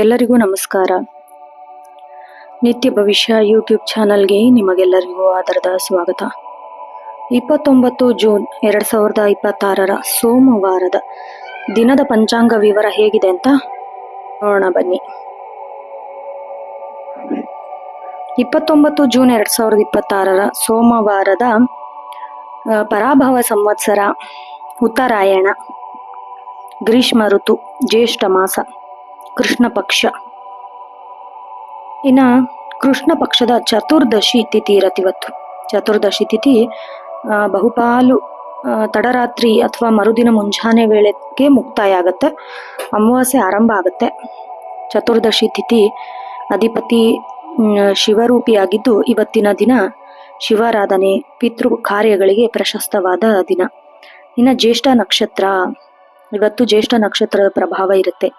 ಎಲ್ಲರಿಗೂ ನಮಸ್ಕಾರ. ನಿತ್ಯ ಭವಿಷ್ಯ ಯೂಟ್ಯೂಬ್ ಚಾನಲ್ಗೆ ನಿಮಗೆಲ್ಲರಿಗೂ ಆದರದ ಸ್ವಾಗತ. 29 ಜೂನ್ 2026 ಸೋಮವಾರದ ದಿನದ ಪಂಚಾಂಗ ವಿವರ ಹೇಗಿದೆ ಅಂತ ನೋಡೋಣ ಬನ್ನಿ. 29 ಜೂನ್ 2026 ಸೋಮವಾರದ ಪರಾಭವ ಸಂವತ್ಸರ, ಉತ್ತರಾಯಣ, ಗ್ರೀಷ್ಮ ಋತು, ಜ್ಯೇಷ್ಠ ಮಾಸ, ಕೃಷ್ಣ ಪಕ್ಷ. ಇನ್ನ ಕೃಷ್ಣ ಪಕ್ಷದ ಚತುರ್ದಶಿ ತಿಥಿ ಇರತ್ತಿವತ್ತು. ಚತುರ್ದಶಿ ತಿಥಿ ಬಹುಪಾಲು ತಡರಾತ್ರಿ ಅಥವಾ ಮರುದಿನ ಮುಂಜಾನೆ ವೇಳೆಗೆ ಮುಕ್ತಾಯ ಆಗತ್ತೆ. ಅಮಾವಾಸ್ಯೆ ಆರಂಭ ಆಗತ್ತೆ. ಚತುರ್ದಶಿ ತಿಥಿ ಅಧಿಪತಿ ಶಿವರೂಪಿಯಾಗಿದ್ದು ಇವತ್ತಿನ ದಿನ ಶಿವಾರಾಧನೆ, ಪಿತೃ ಕಾರ್ಯಗಳಿಗೆ ಪ್ರಶಸ್ತವಾದ ದಿನ. ಇನ್ನ ಜ್ಯೇಷ್ಠ ನಕ್ಷತ್ರ, ಇವತ್ತು ಜ್ಯೇಷ್ಠ ನಕ್ಷತ್ರದ ಪ್ರಭಾವ ಇರುತ್ತೆ.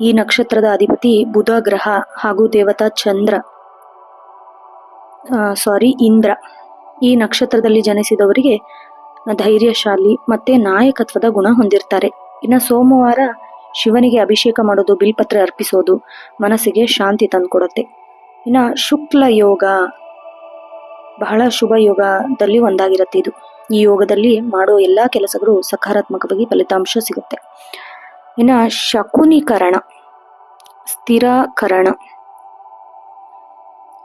ಈ ನಕ್ಷತ್ರದ ಅಧಿಪತಿ ಬುಧ ಗ್ರಹ ಹಾಗೂ ದೇವತಾ ಇಂದ್ರ. ಈ ನಕ್ಷತ್ರದಲ್ಲಿ ಜನಿಸಿದವರಿಗೆ ಧೈರ್ಯಶಾಲಿ ಮತ್ತೆ ನಾಯಕತ್ವದ ಗುಣ ಹೊಂದಿರ್ತಾರೆ. ಇನ್ನು ಸೋಮವಾರ ಶಿವನಿಗೆ ಅಭಿಷೇಕ ಮಾಡೋದು, ಬಿಲ್ಪತ್ರೆ ಅರ್ಪಿಸೋದು ಮನಸ್ಸಿಗೆ ಶಾಂತಿ ತಂದುಕೊಡುತ್ತೆ. ಇನ್ನು ಶುಕ್ಲ ಯೋಗ ಬಹಳ ಶುಭ ಯೋಗದಲ್ಲಿ ಒಂದಾಗಿರುತ್ತೆ. ಇದು ಈ ಯೋಗದಲ್ಲಿ ಮಾಡೋ ಎಲ್ಲಾ ಕೆಲಸಗಳು ಸಕಾರಾತ್ಮಕವಾಗಿ ಫಲಿತಾಂಶ ಸಿಗುತ್ತೆ. ಇನ್ನ ಶಕುನೀಕರಣ, ಸ್ಥಿರಕರಣ.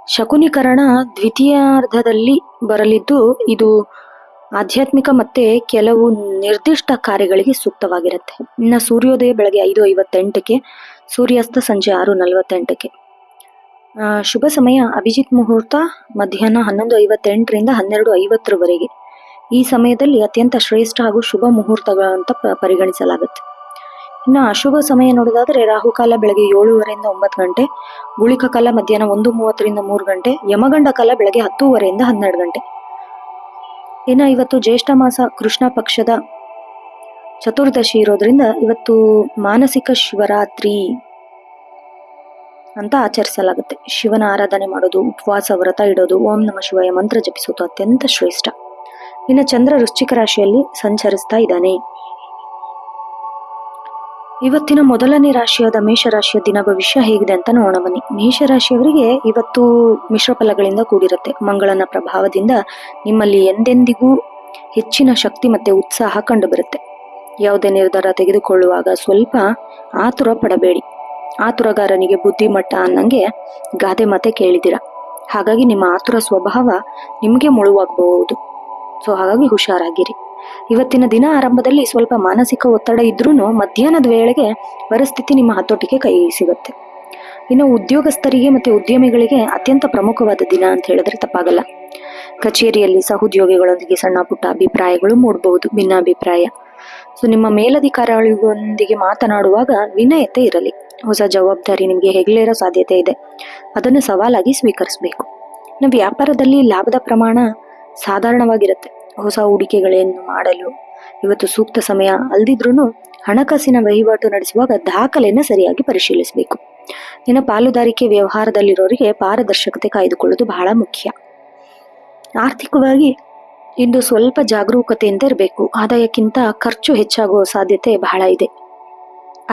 ಶಕುನೀಕರಣ ದ್ವಿತೀಯಾರ್ಧದಲ್ಲಿ ಬರಲಿದ್ದು ಇದು ಆಧ್ಯಾತ್ಮಿಕ ಮತ್ತೆ ಕೆಲವು ನಿರ್ದಿಷ್ಟ ಕಾರ್ಯಗಳಿಗೆ ಸೂಕ್ತವಾಗಿರುತ್ತೆ. ಇನ್ನು ಸೂರ್ಯೋದಯ ಬೆಳಗ್ಗೆ 5:58ಕ್ಕೆ, ಸೂರ್ಯಾಸ್ತ ಸಂಜೆ 6:48ಕ್ಕೆ. ಶುಭ ಸಮಯ ಅಭಿಜಿತ್ ಮುಹೂರ್ತ ಮಧ್ಯಾಹ್ನ 11:58ರಿಂದ 12:50ರವರೆಗೆ. ಈ ಸಮಯದಲ್ಲಿ ಅತ್ಯಂತ ಶ್ರೇಷ್ಠ ಹಾಗೂ ಶುಭ ಮುಹೂರ್ತಗಳಂತ ಪರಿಗಣಿಸಲಾಗುತ್ತೆ. ಇನ್ನು ಅಶುಭ ಸಮಯ ನೋಡೋದಾದ್ರೆ ರಾಹುಕಾಲ ಬೆಳಗ್ಗೆ 7:30ರಿಂದ 9 ಗಂಟೆ, ಗುಳಿಕ ಕಾಲ ಮಧ್ಯಾಹ್ನ 1:30ರಿಂದ 3 ಗಂಟೆ, ಯಮಗಂಡ ಕಾಲ ಬೆಳಗ್ಗೆ 10:30ರಿಂದ 12 ಗಂಟೆ. ಇನ್ನು ಇವತ್ತು ಜ್ಯೇಷ್ಠ ಮಾಸ ಕೃಷ್ಣ ಪಕ್ಷದ ಚತುರ್ದಶಿ ಇರೋದ್ರಿಂದ ಇವತ್ತು ಮಾನಸಿಕ ಶಿವರಾತ್ರಿ ಅಂತ ಆಚರಿಸಲಾಗುತ್ತೆ. ಶಿವನ ಆರಾಧನೆ ಮಾಡೋದು, ಉಪವಾಸ ವ್ರತ ಇಡೋದು, ಓಂ ನಮಃ ಶಿವಾಯ ಮಂತ್ರ ಜಪಿಸೋದು ಅತ್ಯಂತ ಶ್ರೇಷ್ಠ. ಇನ್ನು ಚಂದ್ರ ವೃಶ್ಚಿಕ ರಾಶಿಯಲ್ಲಿ ಸಂಚರಿಸ್ತಾ ಇದ್ದಾನೆ. ಇವತ್ತಿನ ಮೊದಲನೇ ರಾಶಿಯಾದ ಮೇಷರಾಶಿಯ ದಿನ ಭವಿಷ್ಯ ಹೇಗಿದೆ ಅಂತ ನೋಡೋಣ ಬನ್ನಿ. ಮೇಷರಾಶಿಯವರಿಗೆ ಇವತ್ತು ಮಿಶ್ರ ಫಲಗಳಿಂದ ಕೂಡಿರುತ್ತೆ. ಮಂಗಳನ ಪ್ರಭಾವದಿಂದ ನಿಮ್ಮಲ್ಲಿ ಎಂದೆಂದಿಗೂ ಹೆಚ್ಚಿನ ಶಕ್ತಿ ಮತ್ತೆ ಉತ್ಸಾಹ ಕಂಡು ಬರುತ್ತೆ. ಯಾವುದೇ ನಿರ್ಧಾರ ತೆಗೆದುಕೊಳ್ಳುವಾಗ ಸ್ವಲ್ಪ ಆತುರ ಪಡಬೇಡಿ. ಆತುರಗಾರನಿಗೆ ಬುದ್ಧಿಮಟ್ಟ ಅನ್ನಂಗೆ ಗಾದೆ ಮಾತೆ ಕೇಳಿದಿರ. ಹಾಗಾಗಿ ನಿಮ್ಮ ಆತುರ ಸ್ವಭಾವ ನಿಮಗೆ ಮುಳುವಾಗಬಹುದು. ಸೊ ಹಾಗಾಗಿ ಹುಷಾರಾಗಿರಿ. ಇವತ್ತಿನ ದಿನ ಆರಂಭದಲ್ಲಿ ಸ್ವಲ್ಪ ಮಾನಸಿಕ ಒತ್ತಡ ಇದ್ರೂ ಮಧ್ಯಾಹ್ನದ ವೇಳೆಗೆ ಪರಿಸ್ಥಿತಿ ನಿಮ್ಮ ಹತೋಟಿಗೆ ಕೈ ಸಿಗುತ್ತೆ. ಇನ್ನು ಉದ್ಯೋಗಸ್ಥರಿಗೆ ಮತ್ತೆ ಉದ್ಯಮಿಗಳಿಗೆ ಅತ್ಯಂತ ಪ್ರಮುಖವಾದ ದಿನ ಅಂತ ಹೇಳಿದ್ರೆ ತಪ್ಪಾಗಲ್ಲ. ಕಚೇರಿಯಲ್ಲಿ ಸಹೋದ್ಯೋಗಿಗಳೊಂದಿಗೆ ಸಣ್ಣ ಪುಟ್ಟ ಅಭಿಪ್ರಾಯಗಳು ಮೂಡಬಹುದು, ಭಿನ್ನಾಭಿಪ್ರಾಯ. ಸೊ ನಿಮ್ಮ ಮೇಲಧಿಕಾರಿಗಳೊಂದಿಗೆ ಮಾತನಾಡುವಾಗ ವಿನಯತೆ ಇರಲಿ. ಹೊಸ ಜವಾಬ್ದಾರಿ ನಿಮಗೆ ಹೆಗಲೇರೋ ಸಾಧ್ಯತೆ ಇದೆ, ಅದನ್ನು ಸವಾಲಾಗಿ ಸ್ವೀಕರಿಸಬೇಕು. ಇನ್ನು ವ್ಯಾಪಾರದಲ್ಲಿ ಲಾಭದ ಪ್ರಮಾಣ ಸಾಧಾರಣವಾಗಿರುತ್ತೆ. ಹೊಸ ಹೂಡಿಕೆಗಳನ್ನು ಮಾಡಲು ಇವತ್ತು ಸೂಕ್ತ ಸಮಯ ಅಲ್ದಿದ್ರೂ ಹಣಕಾಸಿನ ವಹಿವಾಟು ನಡೆಸುವಾಗ ದಾಖಲೆಯನ್ನು ಸರಿಯಾಗಿ ಪರಿಶೀಲಿಸಬೇಕು. ಇನ್ನು ಪಾಲುದಾರಿಕೆ ವ್ಯವಹಾರದಲ್ಲಿರೋರಿಗೆ ಪಾರದರ್ಶಕತೆ ಕಾಯ್ದುಕೊಳ್ಳೋದು ಬಹಳ ಮುಖ್ಯ. ಆರ್ಥಿಕವಾಗಿ ಇಂದು ಸ್ವಲ್ಪ ಜಾಗರೂಕತೆಯಿಂದ ಇರಬೇಕು. ಆದಾಯಕ್ಕಿಂತ ಖರ್ಚು ಹೆಚ್ಚಾಗುವ ಸಾಧ್ಯತೆ ಬಹಳ ಇದೆ.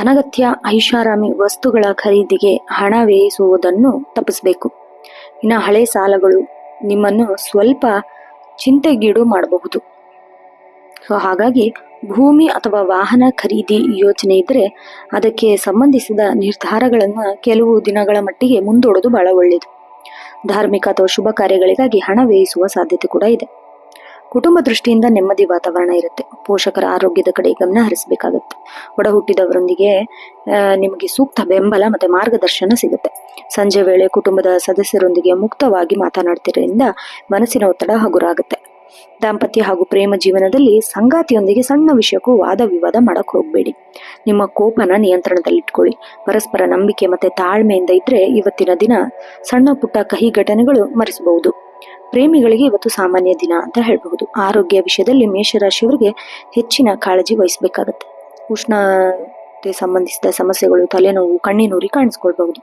ಅನಗತ್ಯ ಐಷಾರಾಮಿ ವಸ್ತುಗಳ ಖರೀದಿಗೆ ಹಣ ವ್ಯಯಿಸುವುದನ್ನು ತಪ್ಪಿಸಬೇಕು. ಇನ್ನು ಹಳೆ ಸಾಲಗಳು ನಿಮ್ಮನ್ನು ಸ್ವಲ್ಪ ಚಿಂತೆಗೀಡು ಮಾಡಬಹುದು. ಸೊ ಹಾಗಾಗಿ ಭೂಮಿ ಅಥವಾ ವಾಹನ ಖರೀದಿ ಯೋಚನೆ ಇದ್ರೆ ಅದಕ್ಕೆ ಸಂಬಂಧಿಸಿದ ನಿರ್ಧಾರಗಳನ್ನು ಕೆಲವು ದಿನಗಳ ಮಟ್ಟಿಗೆ ಮುಂದೂಡೋದು ಬಹಳ ಒಳ್ಳೆಯದು. ಧಾರ್ಮಿಕ ಅಥವಾ ಶುಭ ಕಾರ್ಯಗಳಿಗಾಗಿ ಹಣ ವ್ಯಯಿಸುವ ಸಾಧ್ಯತೆ ಕೂಡ ಇದೆ. ಕುಟುಂಬ ದೃಷ್ಟಿಯಿಂದ ನೆಮ್ಮದಿ ವಾತಾವರಣ ಇರುತ್ತೆ. ಪೋಷಕರ ಆರೋಗ್ಯದ ಕಡೆ ಗಮನ ಹರಿಸಬೇಕಾಗತ್ತೆ. ಒಡ ಹುಟ್ಟಿದವರೊಂದಿಗೆ ನಿಮಗೆ ಸೂಕ್ತ ಬೆಂಬಲ ಮತ್ತೆ ಮಾರ್ಗದರ್ಶನ ಸಿಗುತ್ತೆ. ಸಂಜೆ ವೇಳೆ ಕುಟುಂಬದ ಸದಸ್ಯರೊಂದಿಗೆ ಮುಕ್ತವಾಗಿ ಮಾತನಾಡ್ತಿರೋದ್ರಿಂದ ಮನಸ್ಸಿನ ಒತ್ತಡ ಹಗುರಾಗುತ್ತೆ. ದಾಂಪತ್ಯ ಹಾಗೂ ಪ್ರೇಮ ಜೀವನದಲ್ಲಿ ಸಂಗಾತಿಯೊಂದಿಗೆ ಸಣ್ಣ ವಿಷಯಕ್ಕೂ ವಾದ ವಿವಾದ ಮಾಡಕ್ ಹೋಗ್ಬೇಡಿ. ನಿಮ್ಮ ಕೋಪನ ನಿಯಂತ್ರಣದಲ್ಲಿಟ್ಕೊಳ್ಳಿ. ಪರಸ್ಪರ ನಂಬಿಕೆ ಮತ್ತೆ ತಾಳ್ಮೆಯಿಂದ ಇದ್ರೆ ಇವತ್ತಿನ ದಿನ ಸಣ್ಣ ಪುಟ್ಟ ಕಹಿ ಘಟನೆಗಳು ಮರೆಸಬಹುದು. ಪ್ರೇಮಿಗಳಿಗೆ ಇವತ್ತು ಸಾಮಾನ್ಯ ದಿನ ಅಂತ ಹೇಳಬಹುದು. ಆರೋಗ್ಯ ವಿಷಯದಲ್ಲಿ ಮೇಷರಾಶಿಯವರಿಗೆ ಹೆಚ್ಚಿನ ಕಾಳಜಿ ವಹಿಸಬೇಕಾಗತ್ತೆ. ಉಷ್ಣತೆ ಸಂಬಂಧಿಸಿದ ಸಮಸ್ಯೆಗಳು, ತಲೆನೋವು, ಕಣ್ಣಿನೂರಿ ಕಾಣಿಸ್ಕೊಳ್ಬಹುದು.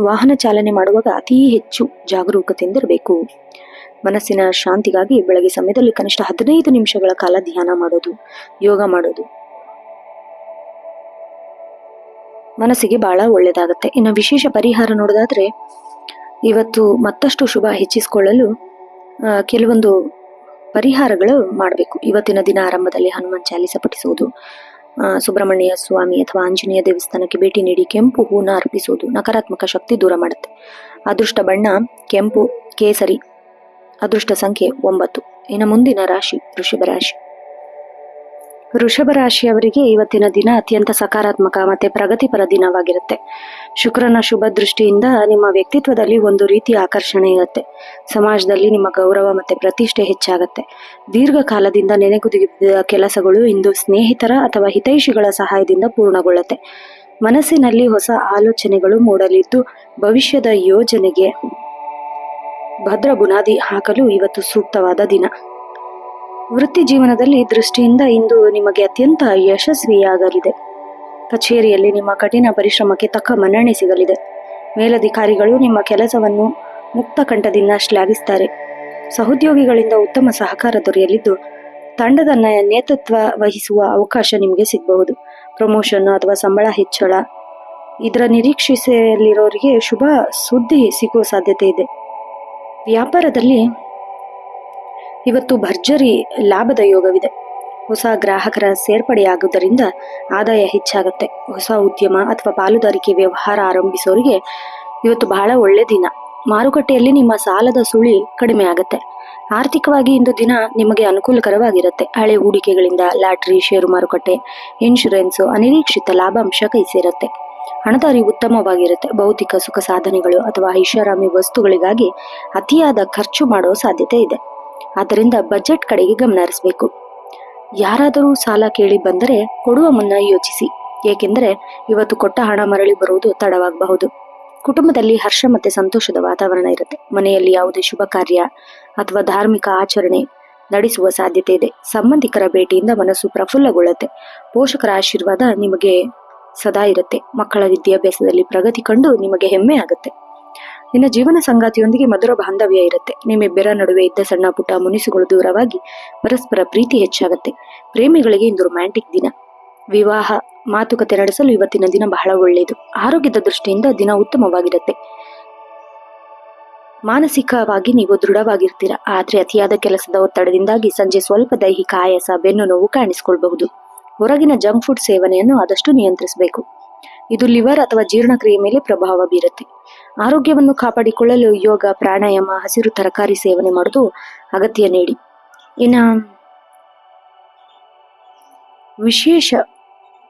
ವಾಹನ ಚಾಲನೆ ಮಾಡುವಾಗ ಅತಿ ಹೆಚ್ಚು ಜಾಗರೂಕತೆಯಿಂದ ಇರಬೇಕು. ಮನಸ್ಸಿನ ಶಾಂತಿಗಾಗಿ ಬೆಳಗ್ಗೆ ಸಮಯದಲ್ಲಿ ಕನಿಷ್ಠ 15 ನಿಮಿಷಗಳ ಕಾಲ ಧ್ಯಾನ ಮಾಡೋದು, ಯೋಗ ಮಾಡೋದು ಮನಸ್ಸಿಗೆ ಬಹಳ ಒಳ್ಳೆಯದಾಗುತ್ತೆ. ಇನ್ನು ವಿಶೇಷ ಪರಿಹಾರ ನೋಡೋದಾದ್ರೆ, ಇವತ್ತು ಮತ್ತಷ್ಟು ಶುಭ ಹೆಚ್ಚಿಸಿಕೊಳ್ಳಲು ಕೆಲವೊಂದು ಪರಿಹಾರಗಳು ಮಾಡಬೇಕು. ಇವತ್ತಿನ ದಿನ ಆರಂಭದಲ್ಲಿ ಹನುಮಾನ್ ಚಾಲಿಸ ಪಠಿಸುವುದು, ಸುಬ್ರಹ್ಮಣ್ಯ ಸ್ವಾಮಿ ಅಥವಾ ಆಂಜನೇಯ ದೇವಸ್ಥಾನಕ್ಕೆ ಭೇಟಿ ನೀಡಿ ಕೆಂಪು ಹೂನ ಅರ್ಪಿಸುವುದು ನಕಾರಾತ್ಮಕ ಶಕ್ತಿ ದೂರ ಮಾಡುತ್ತೆ. ಅದೃಷ್ಟ ಬಣ್ಣ ಕೆಂಪು, ಕೇಸರಿ. ಅದೃಷ್ಟ ಸಂಖ್ಯೆ 9. ಇನ್ನು ಮುಂದಿನ ರಾಶಿ ವೃಷಭ ರಾಶಿ. ವೃಷಭ ರಾಶಿಯವರಿಗೆ ಇವತ್ತಿನ ದಿನ ಅತ್ಯಂತ ಸಕಾರಾತ್ಮಕ ಮತ್ತೆ ಪ್ರಗತಿಪರ ದಿನವಾಗಿರುತ್ತೆ. ಶುಕ್ರನ ಶುಭ ದೃಷ್ಟಿಯಿಂದ ನಿಮ್ಮ ವ್ಯಕ್ತಿತ್ವದಲ್ಲಿ ಒಂದು ರೀತಿಯ ಆಕರ್ಷಣೆ ಇರುತ್ತೆ. ಸಮಾಜದಲ್ಲಿ ನಿಮ್ಮ ಗೌರವ ಮತ್ತೆ ಪ್ರತಿಷ್ಠೆ ಹೆಚ್ಚಾಗತ್ತೆ. ದೀರ್ಘಕಾಲದಿಂದ ನೆನೆಗುದಿದ ಕೆಲಸಗಳು ಇಂದು ಸ್ನೇಹಿತರ ಅಥವಾ ಹಿತೈಷಿಗಳ ಸಹಾಯದಿಂದ ಪೂರ್ಣಗೊಳ್ಳುತ್ತೆ. ಮನಸ್ಸಿನಲ್ಲಿ ಹೊಸ ಆಲೋಚನೆಗಳು ಮೂಡಲಿದ್ದು ಭವಿಷ್ಯದ ಯೋಜನೆಗೆ ಭದ್ರ ಬುನಾದಿ ಹಾಕಲು ಇವತ್ತು ಸೂಕ್ತವಾದ ದಿನ. ವೃತ್ತಿ ಜೀವನದಲ್ಲಿ ದೃಷ್ಟಿಯಿಂದ ಇಂದು ನಿಮಗೆ ಅತ್ಯಂತ ಯಶಸ್ವಿಯಾಗಲಿದೆ. ಕಚೇರಿಯಲ್ಲಿ ನಿಮ್ಮ ಕಠಿಣ ಪರಿಶ್ರಮಕ್ಕೆ ತಕ್ಕ ಮನ್ನಣೆ ಸಿಗಲಿದೆ. ಮೇಲಧಿಕಾರಿಗಳು ನಿಮ್ಮ ಕೆಲಸವನ್ನು ಮುಕ್ತ ಕಂಠದಿಂದ ಶ್ಲಾಘಿಸುತ್ತಾರೆ. ಸಹೋದ್ಯೋಗಿಗಳಿಂದ ಉತ್ತಮ ಸಹಕಾರ ದೊರೆಯಲಿದ್ದು ತಂಡದ ನೇತೃತ್ವ ವಹಿಸುವ ಅವಕಾಶ ನಿಮಗೆ ಸಿಗಬಹುದು. ಪ್ರಮೋಷನ್ ಅಥವಾ ಸಂಬಳ ಹೆಚ್ಚಳ ಇದರ ನಿರೀಕ್ಷೆಯಲ್ಲಿರೋರಿಗೆ ಶುಭ ಸುದ್ದಿ ಸಿಗುವ ಸಾಧ್ಯತೆ ಇದೆ. ವ್ಯಾಪಾರದಲ್ಲಿ ಇವತ್ತು ಭರ್ಜರಿ ಲಾಭದ ಯೋಗವಿದೆ. ಹೊಸ ಗ್ರಾಹಕರ ಸೇರ್ಪಡೆಯಾಗುವುದರಿಂದ ಆದಾಯ ಹೆಚ್ಚಾಗುತ್ತೆ. ಹೊಸ ಉದ್ಯಮ ಅಥವಾ ಪಾಲುದಾರಿಕೆ ವ್ಯವಹಾರ ಆರಂಭಿಸೋರಿಗೆ ಇವತ್ತು ಬಹಳ ಒಳ್ಳೆ ದಿನ. ಮಾರುಕಟ್ಟೆಯಲ್ಲಿ ನಿಮ್ಮ ಸಾಲದ ಸುಳಿ ಕಡಿಮೆ ಆಗುತ್ತೆ. ಆರ್ಥಿಕವಾಗಿ ಇಂದು ದಿನ ನಿಮಗೆ ಅನುಕೂಲಕರವಾಗಿರುತ್ತೆ. ಹಳೆ ಹೂಡಿಕೆಗಳಿಂದ ಲಾಟರಿ, ಷೇರು ಮಾರುಕಟ್ಟೆ, ಇನ್ಶೂರೆನ್ಸ್ ಅನಿರೀಕ್ಷಿತ ಲಾಭಾಂಶ ಕೈ ಸೇರುತ್ತೆ. ಹಣದ ಅರಿವು ಉತ್ತಮವಾಗಿರುತ್ತೆ. ಭೌತಿಕ ಸುಖ ಸಾಧನೆಗಳು ಅಥವಾ ಐಷಾರಾಮಿ ವಸ್ತುಗಳಿಗಾಗಿ ಅತಿಯಾದ ಖರ್ಚು ಮಾಡೋ ಸಾಧ್ಯತೆ ಇದೆ. ಆದ್ದರಿಂದ ಬಜೆಟ್ ಕಡೆಗೆ ಗಮನ ಹರಿಸಬೇಕು. ಯಾರಾದರೂ ಸಾಲ ಕೇಳಿ ಬಂದರೆ ಕೊಡುವ ಮುನ್ನ ಯೋಚಿಸಿ, ಏಕೆಂದರೆ ಇವತ್ತು ಕೊಟ್ಟ ಹಣ ಮರಳಿ ಬರುವುದು ತಡವಾಗಬಹುದು. ಕುಟುಂಬದಲ್ಲಿ ಹರ್ಷ ಮತ್ತೆ ಸಂತೋಷದ ವಾತಾವರಣ ಇರುತ್ತೆ. ಮನೆಯಲ್ಲಿ ಯಾವುದೇ ಶುಭ ಕಾರ್ಯ ಅಥವಾ ಧಾರ್ಮಿಕ ಆಚರಣೆ ನಡೆಸುವ ಸಾಧ್ಯತೆ ಇದೆ. ಸಂಬಂಧಿಕರ ಭೇಟಿಯಿಂದ ಮನಸ್ಸು ಪ್ರಫುಲ್ಲಗೊಳ್ಳುತ್ತೆ. ಪೋಷಕರ ಆಶೀರ್ವಾದ ನಿಮಗೆ ಸದಾ ಇರುತ್ತೆ. ಮಕ್ಕಳ ವಿದ್ಯಾಭ್ಯಾಸದಲ್ಲಿ ಪ್ರಗತಿ ಕಂಡು ನಿಮಗೆ ಹೆಮ್ಮೆ ಆಗುತ್ತೆ. ಇನ್ನು ಜೀವನ ಸಂಗಾತಿಯೊಂದಿಗೆ ಮಧುರ ಬಾಂಧವ್ಯ ಇರುತ್ತೆ. ನಿಮ್ಮಿಬ್ಬರ ನಡುವೆ ಇದ್ದ ಸಣ್ಣ ಪುಟ್ಟ ಮುನಿಸುಗಳು ದೂರವಾಗಿ ಪರಸ್ಪರ ಪ್ರೀತಿ ಹೆಚ್ಚಾಗುತ್ತೆ. ಪ್ರೇಮಿಗಳಿಗೆ ಇಂದು ರೊಮ್ಯಾಂಟಿಕ್ ದಿನ. ವಿವಾಹ ಮಾತುಕತೆ ನಡೆಸಲು ಇವತ್ತಿನ ದಿನ ಬಹಳ ಒಳ್ಳೆಯದು. ಆರೋಗ್ಯದ ದೃಷ್ಟಿಯಿಂದ ದಿನ ಉತ್ತಮವಾಗಿರುತ್ತೆ. ಮಾನಸಿಕವಾಗಿ ನೀವು ದೃಢವಾಗಿರ್ತೀರಾ. ಆದ್ರೆ ಅತಿಯಾದ ಕೆಲಸದ ಒತ್ತಡದಿಂದಾಗಿ ಸಂಜೆ ಸ್ವಲ್ಪ ದೈಹಿಕ ಆಯಾಸ, ಬೆನ್ನು ನೋವು ಕಾಣಿಸಿಕೊಳ್ಬಹುದು. ಹೊರಗಿನ ಜಂಕ್ ಫುಡ್ ಸೇವನೆಯನ್ನು ಆದಷ್ಟು ನಿಯಂತ್ರಿಸಬೇಕು. ಇದು ಲಿವರ್ ಅಥವಾ ಜೀರ್ಣಕ್ರಿಯೆ ಮೇಲೆ ಪ್ರಭಾವ ಬೀರುತ್ತೆ. ಆರೋಗ್ಯವನ್ನು ಕಾಪಾಡಿಕೊಳ್ಳಲು ಯೋಗ, ಪ್ರಾಣಾಯಾಮ, ಹಸಿರು ತರಕಾರಿ ಸೇವನೆ ಮಾಡೋದು ಅಗತ್ಯ ನೀಡಿ. ಇನ್ನು ವಿಶೇಷ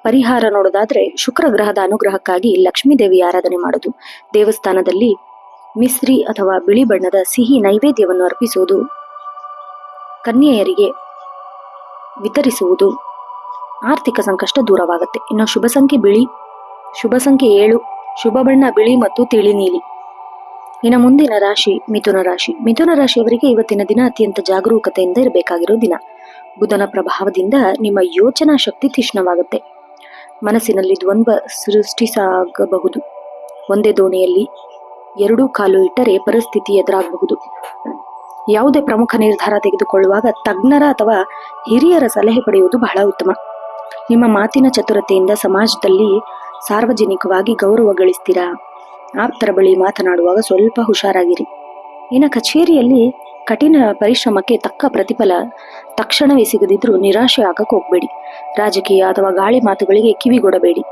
ಪರಿಹಾರ ನೋಡೋದಾದ್ರೆ, ಶುಕ್ರ ಗ್ರಹದ ಅನುಗ್ರಹಕ್ಕಾಗಿ ಲಕ್ಷ್ಮೀ ದೇವಿ ಆರಾಧನೆ ಮಾಡೋದು, ದೇವಸ್ಥಾನದಲ್ಲಿ ಮಿಶ್ರಿ ಅಥವಾ ಬಿಳಿ ಬಣ್ಣದ ಸಿಹಿ ನೈವೇದ್ಯವನ್ನು ಅರ್ಪಿಸುವುದು, ಕನ್ಯೆಯರಿಗೆ ವಿತರಿಸುವುದು ಆರ್ಥಿಕ ಸಂಕಷ್ಟ ದೂರವಾಗುತ್ತೆ. ಇನ್ನು ಶುಭ ಸಂಖ್ಯೆ ಬಿಳಿ, ಶುಭ ಸಂಖ್ಯೆ 7, ಶುಭ ಬಣ್ಣ ಬಿಳಿ ಮತ್ತು ತಿಳಿ ನೀಲಿ. ಇನ್ನು ಮುಂದಿನ ರಾಶಿ ಮಿಥುನ ರಾಶಿ. ಮಿಥುನ ರಾಶಿಯವರಿಗೆ ಇವತ್ತಿನ ದಿನ ಅತ್ಯಂತ ಜಾಗರೂಕತೆಯಿಂದ ಇರಬೇಕಾಗಿರೋ ದಿನ. ಬುಧನ ಪ್ರಭಾವದಿಂದ ನಿಮ್ಮ ಯೋಚನಾ ಶಕ್ತಿ ತೀಕ್ಷ್ಣವಾಗುತ್ತೆ. ಮನಸ್ಸಿನಲ್ಲಿ ದ್ವಂದ್ವ ಸೃಷ್ಟಿಸಾಗಬಹುದು. ಒಂದೇ ದೋಣಿಯಲ್ಲಿ 2 ಕಾಲು ಇಟ್ಟರೆ ಪರಿಸ್ಥಿತಿ ಎದುರಾಗಬಹುದು. ಯಾವುದೇ ಪ್ರಮುಖ ನಿರ್ಧಾರ ತೆಗೆದುಕೊಳ್ಳುವಾಗ ತಜ್ಞರ ಅಥವಾ ಹಿರಿಯರ ಸಲಹೆ ಪಡೆಯುವುದು ಬಹಳ ಉತ್ತಮ. ನಿಮ್ಮ ಮಾತಿನ ಚತುರತೆಯಿಂದ ಸಮಾಜದಲ್ಲಿ ಸಾರ್ವಜನಿಕವಾಗಿ ಗೌರವ ಗಳಿಸ್ತೀರಾ. ಆಪ್ತರ ಬಳಿ ಮಾತನಾಡುವಾಗ ಸ್ವಲ್ಪ ಹುಷಾರಾಗಿರಿ. ಇನ್ನು ಕಚೇರಿಯಲ್ಲಿ ಕಠಿಣ ಪರಿಶ್ರಮಕ್ಕೆ ತಕ್ಕ ಪ್ರತಿಫಲ ತಕ್ಷಣವೇ ಸಿಗದಿದ್ರೂ ನಿರಾಶೆ ಆಗಕ್ಕೆ ಹೋಗಬೇಡಿ. ರಾಜಕೀಯ ಅಥವಾ ಗಾಳಿ ಮಾತುಗಳಿಗೆ ಕಿವಿಗೊಡಬೇಡಿ.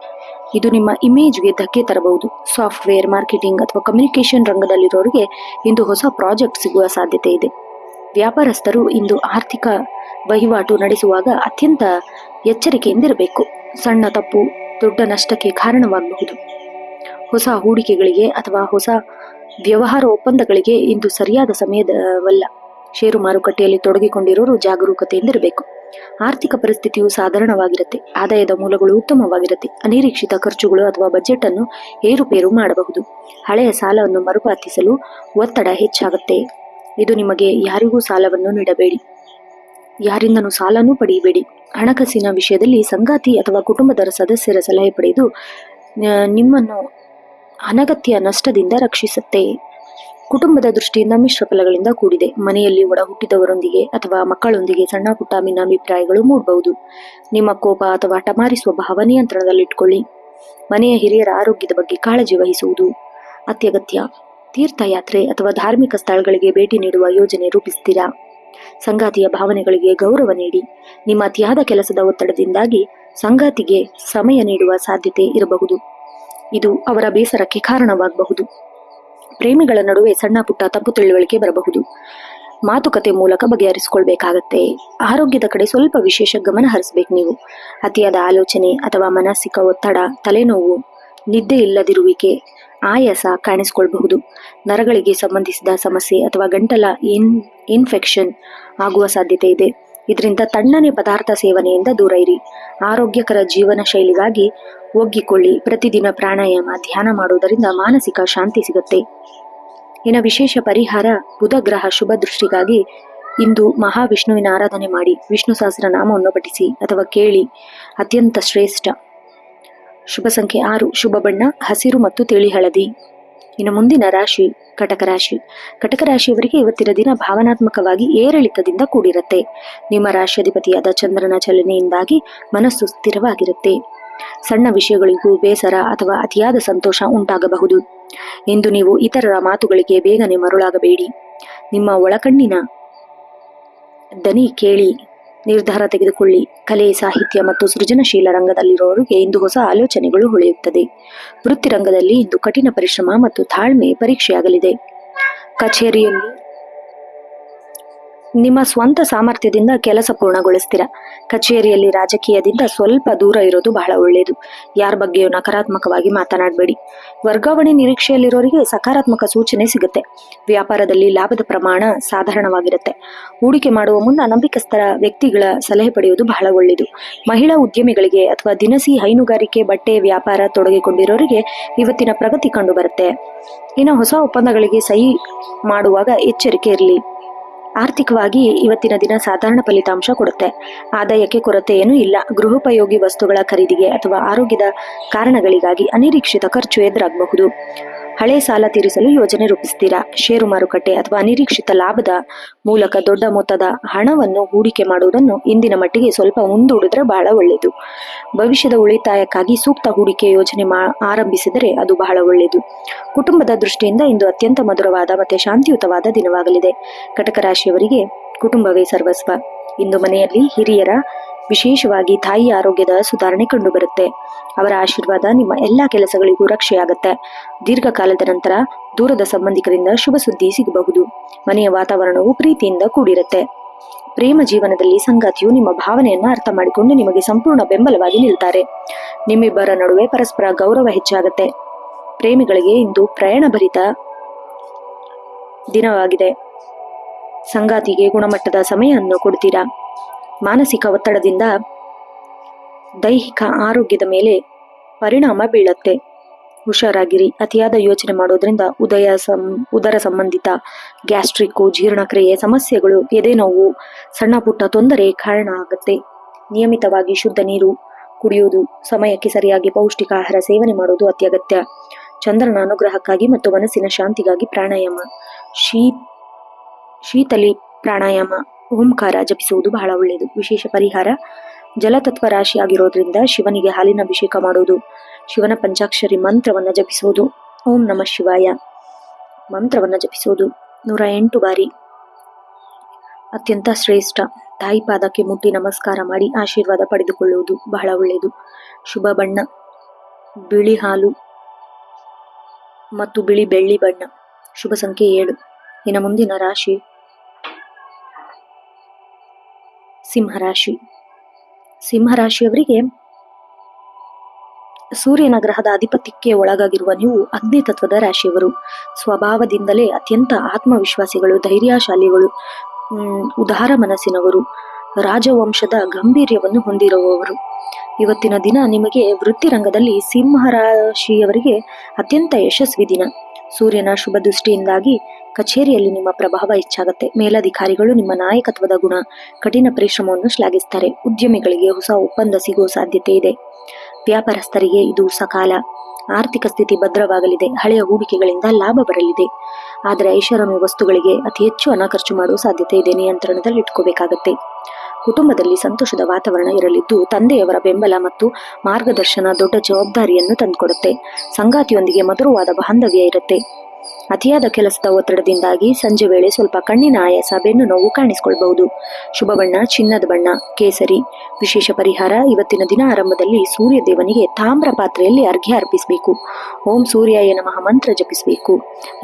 ಇದು ನಿಮ್ಮ ಇಮೇಜ್ಗೆ ಧಕ್ಕೆ ತರಬಹುದು. ಸಾಫ್ಟ್ವೇರ್, ಮಾರ್ಕೆಟಿಂಗ್ ಅಥವಾ ಕಮ್ಯುನಿಕೇಶನ್ ರಂಗದಲ್ಲಿರೋರಿಗೆ ಇಂದು ಹೊಸ ಪ್ರಾಜೆಕ್ಟ್ ಸಿಗುವ ಸಾಧ್ಯತೆ ಇದೆ. ವ್ಯಾಪಾರಸ್ಥರು ಇಂದು ಆರ್ಥಿಕ ವಹಿವಾಟು ನಡೆಸುವಾಗ ಅತ್ಯಂತ ಎಚ್ಚರಿಕೆಯಿಂದಿರಬೇಕು. ಸಣ್ಣ ತಪ್ಪು ದೊಡ್ಡ ನಷ್ಟಕ್ಕೆ ಕಾರಣವಾಗಬಹುದು. ಹೊಸ ಹೂಡಿಕೆಗಳಿಗೆ ಅಥವಾ ಹೊಸ ವ್ಯವಹಾರ ಒಪ್ಪಂದಗಳಿಗೆ ಇಂದು ಸರಿಯಾದ ಸಮಯವಲ್ಲ. ಷೇರು ಮಾರುಕಟ್ಟೆಯಲ್ಲಿ ತೊಡಗಿಕೊಂಡಿರೋರು ಜಾಗರೂಕತೆಯಿಂದಿರಬೇಕು. ಆರ್ಥಿಕ ಪರಿಸ್ಥಿತಿಯು ಸಾಧಾರಣವಾಗಿರುತ್ತೆ. ಆದಾಯದ ಮೂಲಗಳು ಉತ್ತಮವಾಗಿರುತ್ತೆ. ಅನಿರೀಕ್ಷಿತ ಖರ್ಚುಗಳು ಅಥವಾ ಬಜೆಟ್ ಅನ್ನು ಏರುಪೇರು ಮಾಡಬಹುದು. ಹಳೆಯ ಸಾಲವನ್ನು ಮರುಪಾವತಿಸಲು ಒತ್ತಡ ಹೆಚ್ಚಾಗುತ್ತೆ. ಇದು ನಿಮಗೆ ಯಾರಿಗೂ ಸಾಲವನ್ನು ನೀಡಬೇಡಿ. ಯಾರಿಂದನೂ ಸಾಲನೂ ಪಡೆಯಬೇಡಿ. ಹಣಕಾಸಿನ ವಿಷಯದಲ್ಲಿ ಸಂಗಾತಿ ಅಥವಾ ಕುಟುಂಬದ ಸದಸ್ಯರ ಸಲಹೆ ಪಡೆದು ನಿಮ್ಮನ್ನು ಅನಗತ್ಯ ನಷ್ಟದಿಂದ ರಕ್ಷಿಸುತ್ತೆ. ಕುಟುಂಬದ ದೃಷ್ಟಿಯಿಂದ ಮಿಶ್ರ ಫಲಗಳಿಂದ ಕೂಡಿದೆ. ಮನೆಯಲ್ಲಿ ಒಡ ಹುಟ್ಟಿದವರೊಂದಿಗೆ ಅಥವಾ ಮಕ್ಕಳೊಂದಿಗೆ ಸಣ್ಣ ಪುಟ್ಟ ಭಿನ್ನಾಭಿಪ್ರಾಯಗಳು ಮೂಡಬಹುದು. ನಿಮ್ಮ ಕೋಪ ಅಥವಾ ಹಠಮಾರಿ ಸ್ವಭಾವ ನಿಯಂತ್ರಣದಲ್ಲಿಟ್ಕೊಳ್ಳಿ. ಮನೆಯ ಹಿರಿಯರ ಆರೋಗ್ಯದ ಬಗ್ಗೆ ಕಾಳಜಿ ವಹಿಸುವುದು ಅತ್ಯಗತ್ಯ. ತೀರ್ಥಯಾತ್ರೆ ಅಥವಾ ಧಾರ್ಮಿಕ ಸ್ಥಳಗಳಿಗೆ ಭೇಟಿ ನೀಡುವ ಯೋಜನೆ ರೂಪಿಸ್ತೀರಾ. ಸಂಗಾತಿಯ ಭಾವನೆಗಳಿಗೆ ಗೌರವ ನೀಡಿ. ನಿಮ್ಮ ಅತಿಯಾದ ಕೆಲಸದ ಒತ್ತಡದಿಂದಾಗಿ ಸಂಗಾತಿಗೆ ಸಮಯ ನೀಡುವ ಸಾಧ್ಯತೆ ಇರಬಹುದು. ಇದು ಅವರ ಬೇಸರಕ್ಕೆ ಕಾರಣವಾಗಬಹುದು. ಪ್ರೇಮಿಗಳ ನಡುವೆ ಸಣ್ಣ ಪುಟ್ಟ ತಪ್ಪು ತಿಳುವಳಿಕೆ ಬರಬಹುದು. ಮಾತುಕತೆ ಮೂಲಕ ಬಗೆಹರಿಸಿಕೊಳ್ಬೇಕಾಗತ್ತೆ. ಆರೋಗ್ಯದ ಕಡೆ ಸ್ವಲ್ಪ ವಿಶೇಷ ಗಮನ ಹರಿಸಬೇಕು ನೀವು. ಅತಿಯಾದ ಆಲೋಚನೆ ಅಥವಾ ಮಾನಸಿಕ ಒತ್ತಡ, ತಲೆನೋವು, ನಿದ್ದೆ ಇಲ್ಲದಿರುವಿಕೆ, ಆಯಾಸ ಕಾಣಿಸಿಕೊಳ್ಳಬಹುದು. ನರಗಳಿಗೆ ಸಂಬಂಧಿಸಿದ ಸಮಸ್ಯೆ ಅಥವಾ ಗಂಟಲ ಇನ್ಫೆಕ್ಷನ್ ಆಗುವ ಸಾಧ್ಯತೆ ಇದೆ. ಇದರಿಂದ ತಣ್ಣನೆ ಪದಾರ್ಥ ಸೇವನೆಯಿಂದ ದೂರ ಇರಿ. ಆರೋಗ್ಯಕರ ಜೀವನ ಶೈಲಿಗಾಗಿ ಒಗ್ಗಿಕೊಳ್ಳಿ. ಪ್ರತಿದಿನ ಪ್ರಾಣಾಯಾಮ, ಧ್ಯಾನ ಮಾಡುವುದರಿಂದ ಮಾನಸಿಕ ಶಾಂತಿ ಸಿಗುತ್ತೆ. ಇನ್ನು ವಿಶೇಷ ಪರಿಹಾರ, ಬುಧ ಗ್ರಹ ಶುಭ ದೃಷ್ಟಿಗಾಗಿ ಇಂದು ಮಹಾವಿಷ್ಣುವಿನ ಆರಾಧನೆ ಮಾಡಿ. ವಿಷ್ಣು ಸಹಸ್ರನಾಮವನ್ನು ಪಠಿಸಿ ಅಥವಾ ಕೇಳಿ, ಅತ್ಯಂತ ಶ್ರೇಷ್ಠ. ಶುಭ ಸಂಖ್ಯೆ 6. ಶುಭ ಬಣ್ಣ ಹಸಿರು ಮತ್ತು ತಿಳಿ ಹಳದಿ. ಇನ್ನು ಮುಂದಿನ ರಾಶಿ ಕಟಕ ರಾಶಿ. ಕಟಕ ರಾಶಿಯವರಿಗೆ ಇವತ್ತಿನ ದಿನ ಭಾವನಾತ್ಮಕವಾಗಿ ಏರಿಳಿತದಿಂದ ಕೂಡಿರುತ್ತೆ. ನಿಮ್ಮ ರಾಶಿಯಾಧಿಪತಿಯಾದ ಚಂದ್ರನ ಚಲನೆಯಿಂದಾಗಿ ಮನಸ್ಸು ಸ್ಥಿರವಾಗಿರುತ್ತೆ. ಸಣ್ಣ ವಿಷಯಗಳಿಗೂ ಬೇಸರ ಅಥವಾ ಅತಿಯಾದ ಸಂತೋಷ ಉಂಟಾಗಬಹುದು. ಎಂದು ನೀವು ಇತರರ ಮಾತುಗಳಿಗೆ ಬೇಗನೆ ಮರುಳಾಗಬೇಡಿ. ನಿಮ್ಮ ಒಳಕಣ್ಣಿನ ದನಿ ಕೇಳಿ ನಿರ್ಧಾರ ತೆಗೆದುಕೊಳ್ಳಿ. ಕಲೆ, ಸಾಹಿತ್ಯ ಮತ್ತು ಸೃಜನಶೀಲ ರಂಗದಲ್ಲಿರುವವರಿಗೆ ಇಂದು ಹೊಸ ಆಲೋಚನೆಗಳು ಹೊಳೆಯುತ್ತದೆ. ವೃತ್ತಿ ರಂಗದಲ್ಲಿ ಇಂದು ಕಠಿಣ ಪರಿಶ್ರಮ ಮತ್ತು ತಾಳ್ಮೆ ಪರೀಕ್ಷೆಯಾಗಲಿದೆ. ಕಚೇರಿಯಲ್ಲಿ ನಿಮ್ಮ ಸ್ವಂತ ಸಾಮರ್ಥ್ಯದಿಂದ ಕೆಲಸ ಪೂರ್ಣಗೊಳಿಸ್ತೀರಾ. ಕಚೇರಿಯಲ್ಲಿ ರಾಜಕೀಯದಿಂದ ಸ್ವಲ್ಪ ದೂರ ಇರೋದು ಬಹಳ ಒಳ್ಳೆಯದು. ಯಾರ ಬಗ್ಗೆಯೂ ನಕಾರಾತ್ಮಕವಾಗಿ ಮಾತನಾಡಬೇಡಿ. ವರ್ಗಾವಣೆ ನಿರೀಕ್ಷೆಯಲ್ಲಿರೋರಿಗೆ ಸಕಾರಾತ್ಮಕ ಸೂಚನೆ ಸಿಗುತ್ತೆ. ವ್ಯಾಪಾರದಲ್ಲಿ ಲಾಭದ ಪ್ರಮಾಣ ಸಾಧಾರಣವಾಗಿರುತ್ತೆ. ಹೂಡಿಕೆ ಮಾಡುವ ಮುನ್ನ ನಂಬಿಕಸ್ಥರ ವ್ಯಕ್ತಿಗಳ ಸಲಹೆ ಪಡೆಯುವುದು ಬಹಳ ಒಳ್ಳೆಯದು. ಮಹಿಳಾ ಉದ್ಯಮಿಗಳಿಗೆ ಅಥವಾ ದಿನಸಿ, ಹೈನುಗಾರಿಕೆ, ಬಟ್ಟೆ ವ್ಯಾಪಾರ ತೊಡಗಿಕೊಂಡಿರೋರಿಗೆ ಇವತ್ತಿನ ಪ್ರಗತಿ ಕಂಡು ಬರುತ್ತೆ. ಇನ್ನು ಹೊಸ ಒಪ್ಪಂದಗಳಿಗೆ ಸಹಿ ಮಾಡುವಾಗ ಎಚ್ಚರಿಕೆ ಇರಲಿ. ಆರ್ಥಿಕವಾಗಿ ಇವತ್ತಿನ ದಿನ ಸಾಧಾರಣ ಫಲಿತಾಂಶ ಕೊಡುತ್ತೆ. ಆದಾಯಕ್ಕೆ ಕೊರತೆ ಏನೂ ಇಲ್ಲ. ಗೃಹೋಪಯೋಗಿ ವಸ್ತುಗಳ ಖರೀದಿಗೆ ಅಥವಾ ಆರೋಗ್ಯದ ಕಾರಣಗಳಿಗಾಗಿ ಅನಿರೀಕ್ಷಿತ ಖರ್ಚು ಎದುರಾಗಬಹುದು. ಹಳೆ ಸಾಲ ತೀರಿಸಲು ಯೋಜನೆ ರೂಪಿಸ್ತೀರಾ. ಷೇರು ಮಾರುಕಟ್ಟೆ ಅಥವಾ ಅನಿರೀಕ್ಷಿತ ಲಾಭದ ಮೂಲಕ ದೊಡ್ಡ ಮೊತ್ತದ ಹಣವನ್ನು ಹೂಡಿಕೆ ಮಾಡುವುದನ್ನು ಇಂದಿನ ಮಟ್ಟಿಗೆ ಸ್ವಲ್ಪ ಮುಂದೂಡಿದ್ರೆ ಬಹಳ ಒಳ್ಳೆಯದು. ಭವಿಷ್ಯದ ಉಳಿತಾಯಕ್ಕಾಗಿ ಸೂಕ್ತ ಹೂಡಿಕೆ ಯೋಜನೆ ಆರಂಭಿಸಿದರೆ ಅದು ಬಹಳ ಒಳ್ಳೆಯದು. ಕುಟುಂಬದ ದೃಷ್ಟಿಯಿಂದ ಇಂದು ಅತ್ಯಂತ ಮಧುರವಾದ ಮತ್ತು ಶಾಂತಿಯುತವಾದ ದಿನವಾಗಲಿದೆ. ಕಟಕ ರಾಶಿಯವರಿಗೆ ಕುಟುಂಬವೇ ಸರ್ವಸ್ವ. ಇಂದು ಮನೆಯಲ್ಲಿ ಹಿರಿಯರ, ವಿಶೇಷವಾಗಿ ತಾಯಿಯ ಆರೋಗ್ಯದ ಸುಧಾರಣೆ ಕಂಡುಬರುತ್ತೆ. ಅವರ ಆಶೀರ್ವಾದ ನಿಮ್ಮ ಎಲ್ಲಾ ಕೆಲಸಗಳಿಗೂ ರಕ್ಷೆಯಾಗತ್ತೆ. ದೀರ್ಘಕಾಲದ ನಂತರ ದೂರದ ಸಂಬಂಧಿಕರಿಂದ ಶುಭ ಸುದ್ದಿ ಸಿಗಬಹುದು. ಮನೆಯ ವಾತಾವರಣವು ಪ್ರೀತಿಯಿಂದ ಕೂಡಿರುತ್ತೆ. ಪ್ರೇಮ ಜೀವನದಲ್ಲಿ ಸಂಗಾತಿಯು ನಿಮ್ಮ ಭಾವನೆಯನ್ನು ಅರ್ಥ ಮಾಡಿಕೊಂಡು ನಿಮಗೆ ಸಂಪೂರ್ಣ ಬೆಂಬಲವಾಗಿ ನಿಲ್ತಾರೆ. ನಿಮ್ಮಿಬ್ಬರ ನಡುವೆ ಪರಸ್ಪರ ಗೌರವ ಹೆಚ್ಚಾಗತ್ತೆ. ಪ್ರೇಮಿಗಳಿಗೆ ಇಂದು ಪ್ರಯಾಣ ಭರಿತ ದಿನವಾಗಿದೆ. ಸಂಗಾತಿಗೆ ಗುಣಮಟ್ಟದ ಸಮಯವನ್ನು ಕೊಡ್ತೀರಾ. ಮಾನಸಿಕ ಒತ್ತಡದಿಂದ ದೈಹಿಕ ಆರೋಗ್ಯದ ಮೇಲೆ ಪರಿಣಾಮ ಬೀಳತ್ತೆ. ಹುಷಾರಾಗಿರಿ. ಅತಿಯಾದ ಯೋಚನೆ ಮಾಡೋದ್ರಿಂದ ಉದರ ಸಂಬಂಧಿತ ಗ್ಯಾಸ್ಟ್ರಿಕ್, ಜೀರ್ಣಕ್ರಿಯೆ ಸಮಸ್ಯೆಗಳು, ಎದೆನೋವು, ಸಣ್ಣ ಪುಟ್ಟ ತೊಂದರೆ ಕಾರಣ ಆಗುತ್ತೆ. ನಿಯಮಿತವಾಗಿ ಶುದ್ಧ ನೀರು ಕುಡಿಯುವುದು, ಸಮಯಕ್ಕೆ ಸರಿಯಾಗಿ ಪೌಷ್ಟಿಕ ಆಹಾರ ಸೇವನೆ ಮಾಡುವುದು ಅತ್ಯಗತ್ಯ. ಚಂದ್ರನ ಅನುಗ್ರಹಕ್ಕಾಗಿ ಮತ್ತು ಮನಸ್ಸಿನ ಶಾಂತಿಗಾಗಿ ಪ್ರಾಣಾಯಾಮ, ಶೀತಲಿ ಪ್ರಾಣಾಯಾಮ, ಓಂಕಾರ ಜಪಿಸುವುದು ಬಹಳ ಒಳ್ಳೆಯದು. ವಿಶೇಷ ಪರಿಹಾರ, ಜಲತತ್ವ ರಾಶಿ ಆಗಿರೋದ್ರಿಂದ ಶಿವನಿಗೆ ಹಾಲಿನ ಅಭಿಷೇಕ ಮಾಡುವುದು, ಶಿವನ ಪಂಚಾಕ್ಷರಿ ಮಂತ್ರವನ್ನು ಜಪಿಸುವುದು, ಓಂ ನಮಃ ಶಿವಾಯ ಮಂತ್ರವನ್ನು ಜಪಿಸುವುದು 108 ಬಾರಿ ಅತ್ಯಂತ ಶ್ರೇಷ್ಠ. ತಾಯಿ ಪಾದಕ್ಕೆ ಮುಟ್ಟಿ ನಮಸ್ಕಾರ ಮಾಡಿ ಆಶೀರ್ವಾದ ಪಡೆದುಕೊಳ್ಳುವುದು ಬಹಳ ಒಳ್ಳೆಯದು. ಶುಭ ಬಣ್ಣ ಬಿಳಿ ಹಾಲು ಮತ್ತು ಬಿಳಿ ಬೆಳ್ಳಿ ಬಣ್ಣ. ಶುಭ ಸಂಖ್ಯೆ 7. ಇನ್ನು ಮುಂದಿನ ರಾಶಿ ಸಿಂಹರಾಶಿ. ಸಿಂಹರಾಶಿಯವರಿಗೆ ಸೂರ್ಯನ ಗ್ರಹದ ಆಧಿಪತ್ಯಕ್ಕೆ ಒಳಗಾಗಿರುವ ನೀವು ಅಗ್ನಿ ತತ್ವದ ರಾಶಿಯವರು. ಸ್ವಭಾವದಿಂದಲೇ ಅತ್ಯಂತ ಆತ್ಮವಿಶ್ವಾಸಿಗಳು, ಧೈರ್ಯಶಾಲಿಗಳು, ಉದಾರ ಮನಸ್ಸಿನವರು, ರಾಜವಂಶದ ಗಂಭೀರ್ಯವನ್ನು ಹೊಂದಿರುವವರು. ಇವತ್ತಿನ ದಿನ ನಿಮಗೆ ವೃತ್ತಿರಂಗದಲ್ಲಿ ಸಿಂಹರಾಶಿಯವರಿಗೆ ಅತ್ಯಂತ ಯಶಸ್ವಿ ದಿನ. ಸೂರ್ಯನ ಶುಭ ದೃಷ್ಟಿಯಿಂದಾಗಿ ಕಚೇರಿಯಲ್ಲಿ ನಿಮ್ಮ ಪ್ರಭಾವ ಹೆಚ್ಚಾಗುತ್ತೆ. ಮೇಲಧಿಕಾರಿಗಳು ನಿಮ್ಮ ನಾಯಕತ್ವದ ಗುಣ, ಕಠಿಣ ಪರಿಶ್ರಮವನ್ನು ಶ್ಲಾಘಿಸ್ತಾರೆ. ಉದ್ಯಮಿಗಳಿಗೆ ಹೊಸ ಒಪ್ಪಂದ ಸಿಗುವ ಸಾಧ್ಯತೆ ಇದೆ. ವ್ಯಾಪಾರಸ್ಥರಿಗೆ ಇದು ಸಕಾಲ. ಆರ್ಥಿಕ ಸ್ಥಿತಿ ಭದ್ರವಾಗಲಿದೆ. ಹಳೆಯ ಹೂಡಿಕೆಗಳಿಂದ ಲಾಭ ಬರಲಿದೆ. ಆದರೆ ಐಷಾರಾಮಿ ವಸ್ತುಗಳಿಗೆ ಅತಿ ಹೆಚ್ಚು ಹಣ ಖರ್ಚು ಮಾಡುವ ಸಾಧ್ಯತೆ ಇದೆ. ನಿಯಂತ್ರಣದಲ್ಲಿ ಇಟ್ಕೋಬೇಕಾಗತ್ತೆ. ಕುಟುಂಬದಲ್ಲಿ ಸಂತೋಷದ ವಾತಾವರಣ ಇರಲಿದ್ದು ತಂದೆಯವರ ಬೆಂಬಲ ಮತ್ತು ಮಾರ್ಗದರ್ಶನ ದೊಡ್ಡ ಜವಾಬ್ದಾರಿಯನ್ನು ತಂದುಕೊಡುತ್ತೆ. ಸಂಗಾತಿಯೊಂದಿಗೆ ಮಧುರವಾದ ಬಾಂಧವ್ಯ ಇರುತ್ತೆ. ಅತಿಯಾದ ಕೆಲಸದ ಒತ್ತಡದಿಂದಾಗಿ ಸಂಜೆ ವೇಳೆ ಸ್ವಲ್ಪ ಕಣ್ಣಿನ ಆಯಾಸ, ಬೆನ್ನು ನೋವು ಕಾಣಿಸಿಕೊಳ್ಳಬಹುದು. ಶುಭ ಬಣ್ಣ ಚಿನ್ನದ ಬಣ್ಣ, ಕೇಸರಿ. ವಿಶೇಷ ಪರಿಹಾರ: ಇವತ್ತಿನ ದಿನ ಆರಂಭದಲ್ಲಿ ಸೂರ್ಯ ದೇವನಿಗೆ ತಾಮ್ರ ಪಾತ್ರೆಯಲ್ಲಿ ಅರ್ಘ್ಯ ಅರ್ಪಿಸಬೇಕು. ಓಂ ಸೂರ್ಯಾಯ ನಮಃ ಮಂತ್ರ ಜಪಿಸಬೇಕು.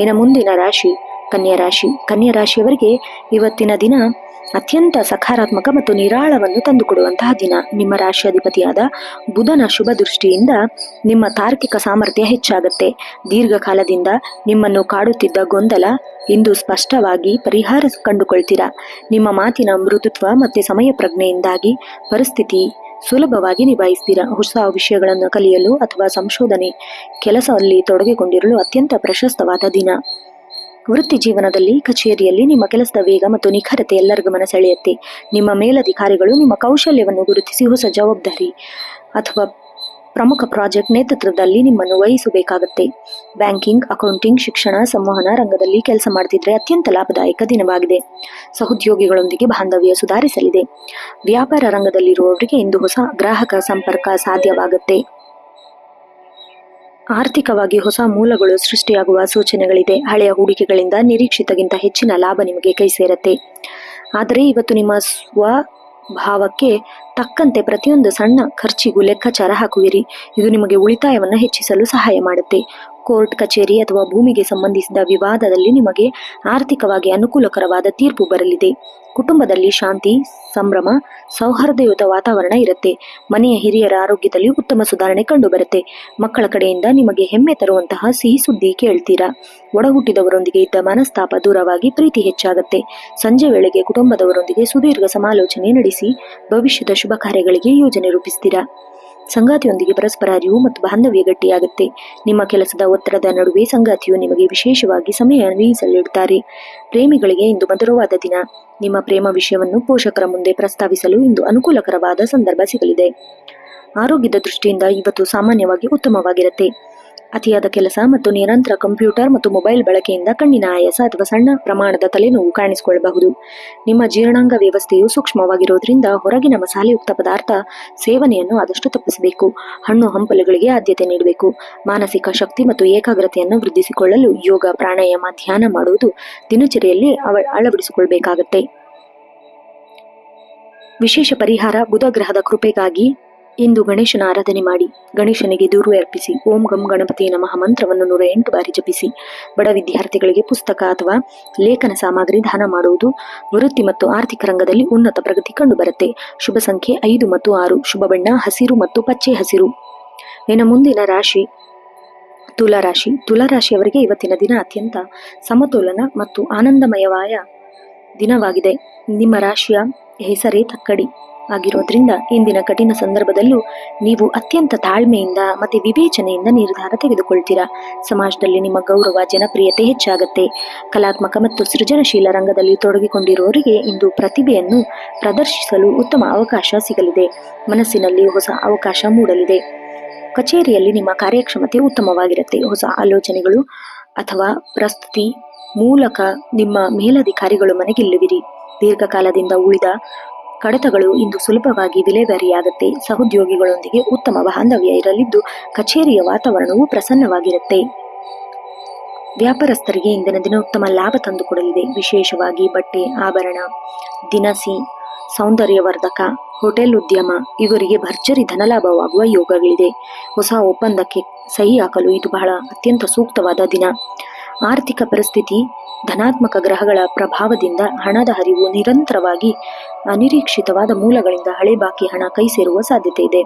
ಇನ್ನು ಮುಂದಿನ ರಾಶಿ ಕನ್ಯಾ ರಾಶಿ. ಕನ್ಯಾ ರಾಶಿಯವರಿಗೆ ಇವತ್ತಿನ ದಿನ ಅತ್ಯಂತ ಸಕಾರಾತ್ಮಕ ಮತ್ತು ನಿರಾಳವನ್ನು ತಂದುಕೊಡುವಂತಹ ದಿನ. ನಿಮ್ಮ ರಾಶಿಯಾಧಿಪತಿಯಾದ ಬುಧನ ಶುಭ ದೃಷ್ಟಿಯಿಂದ ನಿಮ್ಮ ತಾರ್ಕಿಕ ಸಾಮರ್ಥ್ಯ ಹೆಚ್ಚಾಗುತ್ತೆ. ದೀರ್ಘಕಾಲದಿಂದ ನಿಮ್ಮನ್ನು ಕಾಡುತ್ತಿದ್ದ ಗೊಂದಲ ಇಂದು ಸ್ಪಷ್ಟವಾಗಿ ಪರಿಹಾರ ಕಂಡುಕೊಳ್ತೀರಾ. ನಿಮ್ಮ ಮಾತಿನ ಮೃದುತ್ವ ಮತ್ತು ಸಮಯ ಪ್ರಜ್ಞೆಯಿಂದಾಗಿ ಪರಿಸ್ಥಿತಿ ಸುಲಭವಾಗಿ ನಿಭಾಯಿಸ್ತೀರಾ. ಹೊಸ ವಿಷಯಗಳನ್ನು ಕಲಿಯಲು ಅಥವಾ ಸಂಶೋಧನೆ ಕೆಲಸದಲ್ಲಿ ತೊಡಗಿಕೊಂಡಿರಲು ಅತ್ಯಂತ ಪ್ರಶಸ್ತವಾದ ದಿನ. ವೃತ್ತಿ ಜೀವನದಲ್ಲಿ, ಕಚೇರಿಯಲ್ಲಿ ನಿಮ್ಮ ಕೆಲಸದ ವೇಗ ಮತ್ತು ನಿಖರತೆ ಎಲ್ಲರ ಗಮನ ಸೆಳೆಯುತ್ತೆ. ನಿಮ್ಮ ಮೇಲಧಿಕಾರಿಗಳು ನಿಮ್ಮ ಕೌಶಲ್ಯವನ್ನು ಗುರುತಿಸಿ ಹೊಸ ಜವಾಬ್ದಾರಿ ಅಥವಾ ಪ್ರಮುಖ ಪ್ರಾಜೆಕ್ಟ್ ನೇತೃತ್ವದಲ್ಲಿ ನಿಮ್ಮನ್ನು ವಹಿಸಬೇಕಾಗುತ್ತೆ. ಬ್ಯಾಂಕಿಂಗ್, ಅಕೌಂಟಿಂಗ್, ಶಿಕ್ಷಣ, ಸಂವಹನ ರಂಗದಲ್ಲಿ ಕೆಲಸ ಮಾಡ್ತಿದ್ರೆ ಅತ್ಯಂತ ಲಾಭದಾಯಕ ದಿನವಾಗಿದೆ. ಸಹೋದ್ಯೋಗಿಗಳೊಂದಿಗೆ ಬಾಂಧವ್ಯ ಸುಧಾರಿಸಲಿದೆ. ವ್ಯಾಪಾರ ರಂಗದಲ್ಲಿರುವವರಿಗೆ ಇಂದು ಹೊಸ ಗ್ರಾಹಕ ಸಂಪರ್ಕ ಸಾಧ್ಯವಾಗುತ್ತೆ. ಆರ್ಥಿಕವಾಗಿ ಹೊಸ ಮೂಲಗಳು ಸೃಷ್ಟಿಯಾಗುವ ಸೂಚನೆಗಳಿದೆ. ಹಳೆಯ ಹೂಡಿಕೆಗಳಿಂದ ನಿರೀಕ್ಷಿತಗಿಂತ ಹೆಚ್ಚಿನ ಲಾಭ ನಿಮಗೆ ಕೈ ಸೇರುತ್ತೆ. ಆದರೆ ಇವತ್ತು ನಿಮ್ಮ ಸ್ವಭಾವಕ್ಕೆ ತಕ್ಕಂತೆ ಪ್ರತಿಯೊಂದು ಸಣ್ಣ ಖರ್ಚಿಗೂ ಲೆಕ್ಕಾಚಾರ ಹಾಕುವಿರಿ. ಇದು ನಿಮಗೆ ಉಳಿತಾಯವನ್ನು ಹೆಚ್ಚಿಸಲು ಸಹಾಯ ಮಾಡುತ್ತೆ. ಕೋರ್ಟ್ ಕಚೇರಿ ಅಥವಾ ಭೂಮಿಗೆ ಸಂಬಂಧಿಸಿದ ವಿವಾದದಲ್ಲಿ ನಿಮಗೆ ಆರ್ಥಿಕವಾಗಿ ಅನುಕೂಲಕರವಾದ ತೀರ್ಪು ಬರಲಿದೆ. ಕುಟುಂಬದಲ್ಲಿ ಶಾಂತಿ, ಸಂಭ್ರಮ, ಸೌಹಾರ್ದಯುತ ವಾತಾವರಣ ಇರುತ್ತೆ. ಮನೆಯ ಹಿರಿಯರ ಆರೋಗ್ಯದಲ್ಲಿ ಉತ್ತಮ ಸುಧಾರಣೆ ಕಂಡುಬರುತ್ತೆ. ಮಕ್ಕಳ ಕಡೆಯಿಂದ ನಿಮಗೆ ಹೆಮ್ಮೆ ತರುವಂತಹ ಸಿಹಿ ಸುದ್ದಿ ಕೇಳ್ತೀರಾ. ಒಡಹುಟ್ಟಿದವರೊಂದಿಗೆ ಇದ್ದ ಮನಸ್ತಾಪ ದೂರವಾಗಿ ಪ್ರೀತಿ ಹೆಚ್ಚಾಗುತ್ತೆ. ಸಂಜೆ ವೇಳೆಗೆ ಕುಟುಂಬದವರೊಂದಿಗೆ ಸುದೀರ್ಘ ಸಮಾಲೋಚನೆ ನಡೆಸಿ ಭವಿಷ್ಯದ ಶುಭ ಕಾರ್ಯಗಳಿಗೆ ಯೋಜನೆ ರೂಪಿಸ್ತೀರಾ. ಸಂಗಾತಿಯೊಂದಿಗೆ ಪರಸ್ಪರ ಅರಿವು ಮತ್ತು ಬಾಂಧವ್ಯ ಗಟ್ಟಿಯಾಗುತ್ತೆ. ನಿಮ್ಮ ಕೆಲಸದ ಒತ್ತಡದ ನಡುವೆ ಸಂಗಾತಿಯು ನಿಮಗೆ ವಿಶೇಷವಾಗಿ ಸಮಯ ಮೀಸಲಿಡುತ್ತಾರೆ. ಪ್ರೇಮಿಗಳಿಗೆ ಇಂದು ಮಧುರವಾದ ದಿನ. ನಿಮ್ಮ ಪ್ರೇಮ ವಿಷಯವನ್ನು ಪೋಷಕರ ಮುಂದೆ ಪ್ರಸ್ತಾವಿಸಲು ಇಂದು ಅನುಕೂಲಕರವಾದ ಸಂದರ್ಭ ಸಿಗಲಿದೆ. ಆರೋಗ್ಯದ ದೃಷ್ಟಿಯಿಂದ ಇವತ್ತು ಸಾಮಾನ್ಯವಾಗಿ ಉತ್ತಮವಾಗಿರುತ್ತೆ. ಅತಿಯಾದ ಕೆಲಸ ಮತ್ತು ನಿರಂತರ ಕಂಪ್ಯೂಟರ್ ಮತ್ತು ಮೊಬೈಲ್ ಬಳಕೆಯಿಂದ ಕಣ್ಣಿನ ಆಯಾಸ ಅಥವಾ ಸಣ್ಣ ಪ್ರಮಾಣದ ತಲೆನೋವು ಕಾಣಿಸಿಕೊಳ್ಳಬಹುದು. ನಿಮ್ಮ ಜೀರ್ಣಾಂಗ ವ್ಯವಸ್ಥೆಯು ಸೂಕ್ಷ್ಮವಾಗಿರುವುದರಿಂದ ಹೊರಗಿನ ಮಸಾಲೆಯುಕ್ತ ಪದಾರ್ಥ ಸೇವನೆಯನ್ನು ಆದಷ್ಟು ತಪ್ಪಿಸಬೇಕು. ಹಣ್ಣು ಹಂಪಲುಗಳಿಗೆ ಆದ್ಯತೆ ನೀಡಬೇಕು. ಮಾನಸಿಕ ಶಕ್ತಿ ಮತ್ತು ಏಕಾಗ್ರತೆಯನ್ನು ವೃದ್ಧಿಸಿಕೊಳ್ಳಲು ಯೋಗ, ಪ್ರಾಣಾಯಾಮ, ಧ್ಯಾನ ಮಾಡುವುದು ದಿನಚರಿಯಲ್ಲಿ ಅಳವಡಿಸಿಕೊಳ್ಬೇಕಾಗತ್ತೆ. ವಿಶೇಷ ಪರಿಹಾರ: ಬುಧ ಗ್ರಹದ ಕೃಪೆಗಾಗಿ ಇಂದು ಗಣೇಶನ ಆರಾಧನೆ ಮಾಡಿ. ಗಣೇಶನಿಗೆ ದೂರ್ವೆ ಅರ್ಪಿಸಿ. ಓಂ ಗಂ ಗಣಪತಿ ನಮಃ ಮಂತ್ರವನ್ನು 108 ಬಾರಿ ಜಪಿಸಿ. ಬಡ ವಿದ್ಯಾರ್ಥಿಗಳಿಗೆ ಪುಸ್ತಕ ಅಥವಾ ಲೇಖನ ಸಾಮಗ್ರಿ ದಾನ ಮಾಡುವುದು ವೃತ್ತಿ ಮತ್ತು ಆರ್ಥಿಕ ರಂಗದಲ್ಲಿ ಉನ್ನತ ಪ್ರಗತಿ ಕಂಡುಬರುತ್ತೆ. ಶುಭ ಸಂಖ್ಯೆ 5 ಮತ್ತು 6. ಶುಭ ಬಣ್ಣ ಹಸಿರು ಮತ್ತು ಪಚ್ಚೆ ಹಸಿರು. ಇನ್ನು ಮುಂದಿನ ರಾಶಿ ತುಲಾರಾಶಿ. ತುಲಾರಾಶಿಯವರಿಗೆ ಇವತ್ತಿನ ದಿನ ಅತ್ಯಂತ ಸಮತೋಲನ ಮತ್ತು ಆನಂದಮಯವಾದ ದಿನವಾಗಿದೆ. ನಿಮ್ಮ ರಾಶಿಯ ಹೆಸರೇ ತಕ್ಕಡಿ ಆಗಿರೋದ್ರಿಂದ ಇಂದಿನ ಕಠಿಣ ಸಂದರ್ಭದಲ್ಲೂ ನೀವು ಅತ್ಯಂತ ತಾಳ್ಮೆಯಿಂದ ಮತ್ತು ವಿವೇಚನೆಯಿಂದ ನಿರ್ಧಾರ ತೆಗೆದುಕೊಳ್ತೀರಾ. ಸಮಾಜದಲ್ಲಿ ನಿಮ್ಮ ಗೌರವ, ಜನಪ್ರಿಯತೆ ಹೆಚ್ಚಾಗುತ್ತೆ. ಕಲಾತ್ಮಕ ಮತ್ತು ಸೃಜನಶೀಲ ರಂಗದಲ್ಲಿ ತೊಡಗಿಕೊಂಡಿರುವವರಿಗೆ ಇಂದು ಪ್ರತಿಭೆಯನ್ನು ಪ್ರದರ್ಶಿಸಲು ಉತ್ತಮ ಅವಕಾಶ ಸಿಗಲಿದೆ. ಮನಸ್ಸಿನಲ್ಲಿ ಹೊಸ ಅವಕಾಶ ಮೂಡಲಿದೆ. ಕಚೇರಿಯಲ್ಲಿ ನಿಮ್ಮ ಕಾರ್ಯಕ್ಷಮತೆ ಉತ್ತಮವಾಗಿರುತ್ತೆ. ಹೊಸ ಆಲೋಚನೆಗಳು ಅಥವಾ ಪ್ರಸ್ತುತಿ ಮೂಲಕ ನಿಮ್ಮ ಮೇಲಧಿಕಾರಿಗಳು ಮನೆಗೆಲ್ಲುವಿರಿ. ದೀರ್ಘಕಾಲದಿಂದ ಉಳಿದ ಕಡತಗಳು ಇಂದು ಸುಲಭವಾಗಿ ವಿಲೇವಾರಿಯಾಗುತ್ತೆ. ಸಹೋದ್ಯೋಗಿಗಳೊಂದಿಗೆ ಉತ್ತಮ ಬಾಂಧವ್ಯ ಇರಲಿದ್ದು ಕಚೇರಿಯ ವಾತಾವರಣವು ಪ್ರಸನ್ನವಾಗಿರುತ್ತೆ. ವ್ಯಾಪಾರಸ್ಥರಿಗೆ ಇಂದಿನ ದಿನ ಉತ್ತಮ ಲಾಭ ತಂದುಕೊಡಲಿದೆ. ವಿಶೇಷವಾಗಿ ಬಟ್ಟೆ, ಆಭರಣ, ದಿನಸಿ, ಸೌಂದರ್ಯವರ್ಧಕ, ಹೋಟೆಲ್ ಉದ್ಯಮ ಇವರಿಗೆ ಭರ್ಜರಿ ಧನಲಾಭವಾಗುವ ಯೋಗಗಳಿದೆ. ಹೊಸ ಒಪ್ಪಂದಕ್ಕೆ ಸಹಿ ಹಾಕಲು ಇದು ಬಹಳ ಅತ್ಯಂತ ಸೂಕ್ತವಾದ ದಿನ. ಆರ್ಥಿಕ ಪರಿಸ್ಥಿತಿ ಧನಾತ್ಮಕ ಗ್ರಹಗಳ ಪ್ರಭಾವದಿಂದ ಹಣದ ಹರಿವು ನಿರಂತರವಾಗಿ ಅನಿರೀಕ್ಷಿತವಾದ ಮೂಲಗಳಿಂದ ಹಳೆ ಬಾಕಿ ಹಣ ಕೈ ಸೇರುವ ಸಾಧ್ಯತೆ ಇದೆ.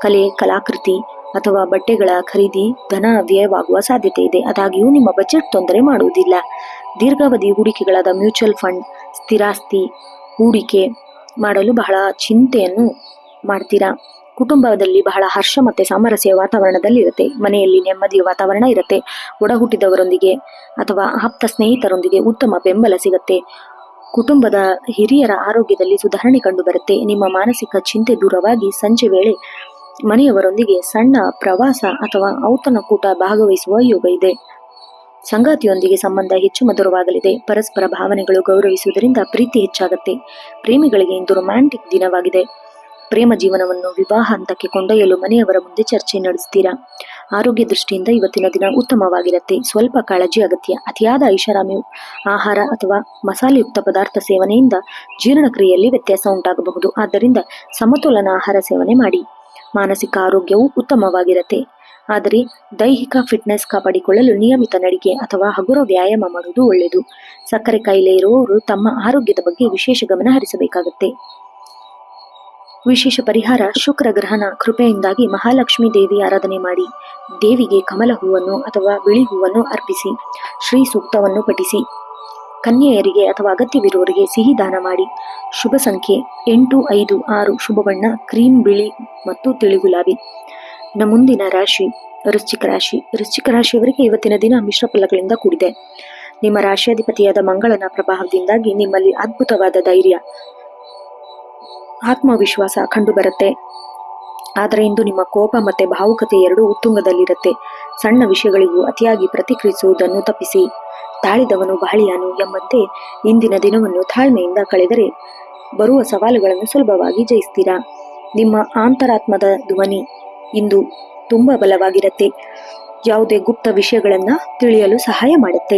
ಕಲೆ, ಕಲಾಕೃತಿ ಅಥವಾ ಬಟ್ಟೆಗಳ ಖರೀದಿ ಧನ ವ್ಯಯವಾಗುವ ಸಾಧ್ಯತೆ ಇದೆ. ಆದಾಗ್ಯೂ ನಿಮ್ಮ ಬಜೆಟ್ ತೊಂದರೆ ಮಾಡುವುದಿಲ್ಲ. ದೀರ್ಘಾವಧಿ ಹೂಡಿಕೆಗಳಾದ ಮ್ಯೂಚುವಲ್ ಫಂಡ್, ಸ್ಥಿರಾಸ್ತಿ ಹೂಡಿಕೆ ಮಾಡಲು ಬಹಳ ಚಿಂತೆಯನ್ನು ಮಾಡ್ತೀರಾ. ಕುಟುಂಬದಲ್ಲಿ ಬಹಳ ಹರ್ಷ ಮತ್ತು ಸಾಮರಸ್ಯ ವಾತಾವರಣದಲ್ಲಿರುತ್ತೆ. ಮನೆಯಲ್ಲಿ ನೆಮ್ಮದಿಯ ವಾತಾವರಣ ಇರುತ್ತೆ. ಒಡಹುಟ್ಟಿದವರೊಂದಿಗೆ ಅಥವಾ ಆಪ್ತ ಸ್ನೇಹಿತರೊಂದಿಗೆ ಉತ್ತಮ ಬೆಂಬಲ ಸಿಗುತ್ತೆ. ಕುಟುಂಬದ ಹಿರಿಯರ ಆರೋಗ್ಯದಲ್ಲಿ ಸುಧಾರಣೆ ಕಂಡುಬರುತ್ತೆ. ನಿಮ್ಮ ಮಾನಸಿಕ ಚಿಂತೆ ದೂರವಾಗಿ ಸಂಜೆ ವೇಳೆ ಮನೆಯವರೊಂದಿಗೆ ಸಣ್ಣ ಪ್ರವಾಸ ಅಥವಾ ಔತಣಕೂಟ ಭಾಗವಹಿಸುವ ಯೋಗ ಇದೆ. ಸಂಗಾತಿಯೊಂದಿಗೆ ಸಂಬಂಧ ಹೆಚ್ಚು ಮಧುರವಾಗಲಿದೆ. ಪರಸ್ಪರ ಭಾವನೆಗಳು ಗೌರವಿಸುವುದರಿಂದ ಪ್ರೀತಿ ಹೆಚ್ಚಾಗುತ್ತೆ. ಪ್ರೇಮಿಗಳಿಗೆ ಇಂದು ರೊಮ್ಯಾಂಟಿಕ್ ದಿನವಾಗಿದೆ. ಪ್ರೇಮ ಜೀವನವನ್ನು ವಿವಾಹ ಹಂತಕ್ಕೆ ಕೊಂಡೊಯ್ಯಲು ಮನೆಯವರ ಮುಂದೆ ಚರ್ಚೆ ನಡೆಸ್ತೀರಾ. ಆರೋಗ್ಯ ದೃಷ್ಟಿಯಿಂದ ಇವತ್ತಿನ ದಿನ ಉತ್ತಮವಾಗಿರುತ್ತೆ. ಸ್ವಲ್ಪ ಕಾಳಜಿ ಅಗತ್ಯ. ಅತಿಯಾದ ಐಷಾರಾಮಿ ಆಹಾರ ಅಥವಾ ಮಸಾಲೆಯುಕ್ತ ಪದಾರ್ಥ ಸೇವನೆಯಿಂದ ಜೀರ್ಣಕ್ರಿಯೆಯಲ್ಲಿ ವ್ಯತ್ಯಾಸ ಉಂಟಾಗಬಹುದು. ಆದ್ದರಿಂದ ಸಮತೋಲನ ಆಹಾರ ಸೇವನೆ ಮಾಡಿ. ಮಾನಸಿಕ ಆರೋಗ್ಯವು ಉತ್ತಮವಾಗಿರುತ್ತೆ. ಆದರೆ ದೈಹಿಕ ಫಿಟ್ನೆಸ್ ಕಾಪಾಡಿಕೊಳ್ಳಲು ನಿಯಮಿತ ನಡಿಗೆ ಅಥವಾ ಹಗುರ ವ್ಯಾಯಾಮ ಮಾಡುವುದು ಒಳ್ಳೆಯದು. ಸಕ್ಕರೆ ಕಾಯಿಲೆ ಇರುವವರು ತಮ್ಮ ಆರೋಗ್ಯದ ಬಗ್ಗೆ ವಿಶೇಷ ಗಮನ ಹರಿಸಬೇಕಾಗುತ್ತೆ. ವಿಶೇಷ ಪರಿಹಾರ: ಶುಕ್ರ ಗ್ರಹನ ಕೃಪೆಯಿಂದಾಗಿ ಮಹಾಲಕ್ಷ್ಮೀ ದೇವಿ ಆರಾಧನೆ ಮಾಡಿ. ದೇವಿಗೆ ಕಮಲ ಹೂವನ್ನು ಅಥವಾ ಬಿಳಿ ಹೂವನ್ನು ಅರ್ಪಿಸಿ. ಶ್ರೀ ಸೂಕ್ತವನ್ನು ಪಠಿಸಿ. ಕನ್ಯೆಯರಿಗೆ ಅಥವಾ ಅಗತ್ಯವಿರುವವರಿಗೆ ಸಿಹಿ ದಾನ ಮಾಡಿ. ಶುಭ ಸಂಖ್ಯೆ 8, 5, 6. ಶುಭ ಬಣ್ಣ ಕ್ರೀಮ್, ಬಿಳಿ ಮತ್ತು ತಿಳಿ ಗುಲಾಬಿ. ಇನ್ನು ಮುಂದಿನ ರಾಶಿ ವೃಶ್ಚಿಕ ರಾಶಿ. ವೃಶ್ಚಿಕ ರಾಶಿಯವರಿಗೆ ಇವತ್ತಿನ ದಿನ ಮಿಶ್ರ ಫಲಗಳಿಂದ ಕೂಡಿದೆ. ನಿಮ್ಮ ರಾಶಿಯಾಧಿಪತಿಯಾದ ಮಂಗಳನ ಪ್ರಭಾವದಿಂದಾಗಿ ನಿಮ್ಮಲ್ಲಿ ಅದ್ಭುತವಾದ ಧೈರ್ಯ, ಆತ್ಮವಿಶ್ವಾಸ ಕಂಡುಬರುತ್ತೆ. ಆದರೆ ಇಂದು ನಿಮ್ಮ ಕೋಪ ಮತ್ತೆ ಭಾವುಕತೆ ಎರಡೂ ಉತ್ತುಂಗದಲ್ಲಿರುತ್ತೆ. ಸಣ್ಣ ವಿಷಯಗಳಿಗೂ ಅತಿಯಾಗಿ ಪ್ರತಿಕ್ರಿಯಿಸುವುದನ್ನು ತಪ್ಪಿಸಿ. ತಾಳಿದವನು ಬಾಳಿಯಾನು ಎಂಬಂತೆ ಇಂದಿನ ದಿನವನ್ನು ತಾಳ್ಮೆಯಿಂದ ಕಳೆದರೆ ಬರುವ ಸವಾಲುಗಳನ್ನು ಸುಲಭವಾಗಿ ಜಯಿಸ್ತೀರಾ. ನಿಮ್ಮ ಅಂತರಾತ್ಮದ ಧ್ವನಿ ಇಂದು ತುಂಬಾ ಬಲವಾಗಿರುತ್ತೆ. ಯಾವುದೇ ಗುಪ್ತ ವಿಷಯಗಳನ್ನ ತಿಳಿಯಲು ಸಹಾಯ ಮಾಡುತ್ತೆ.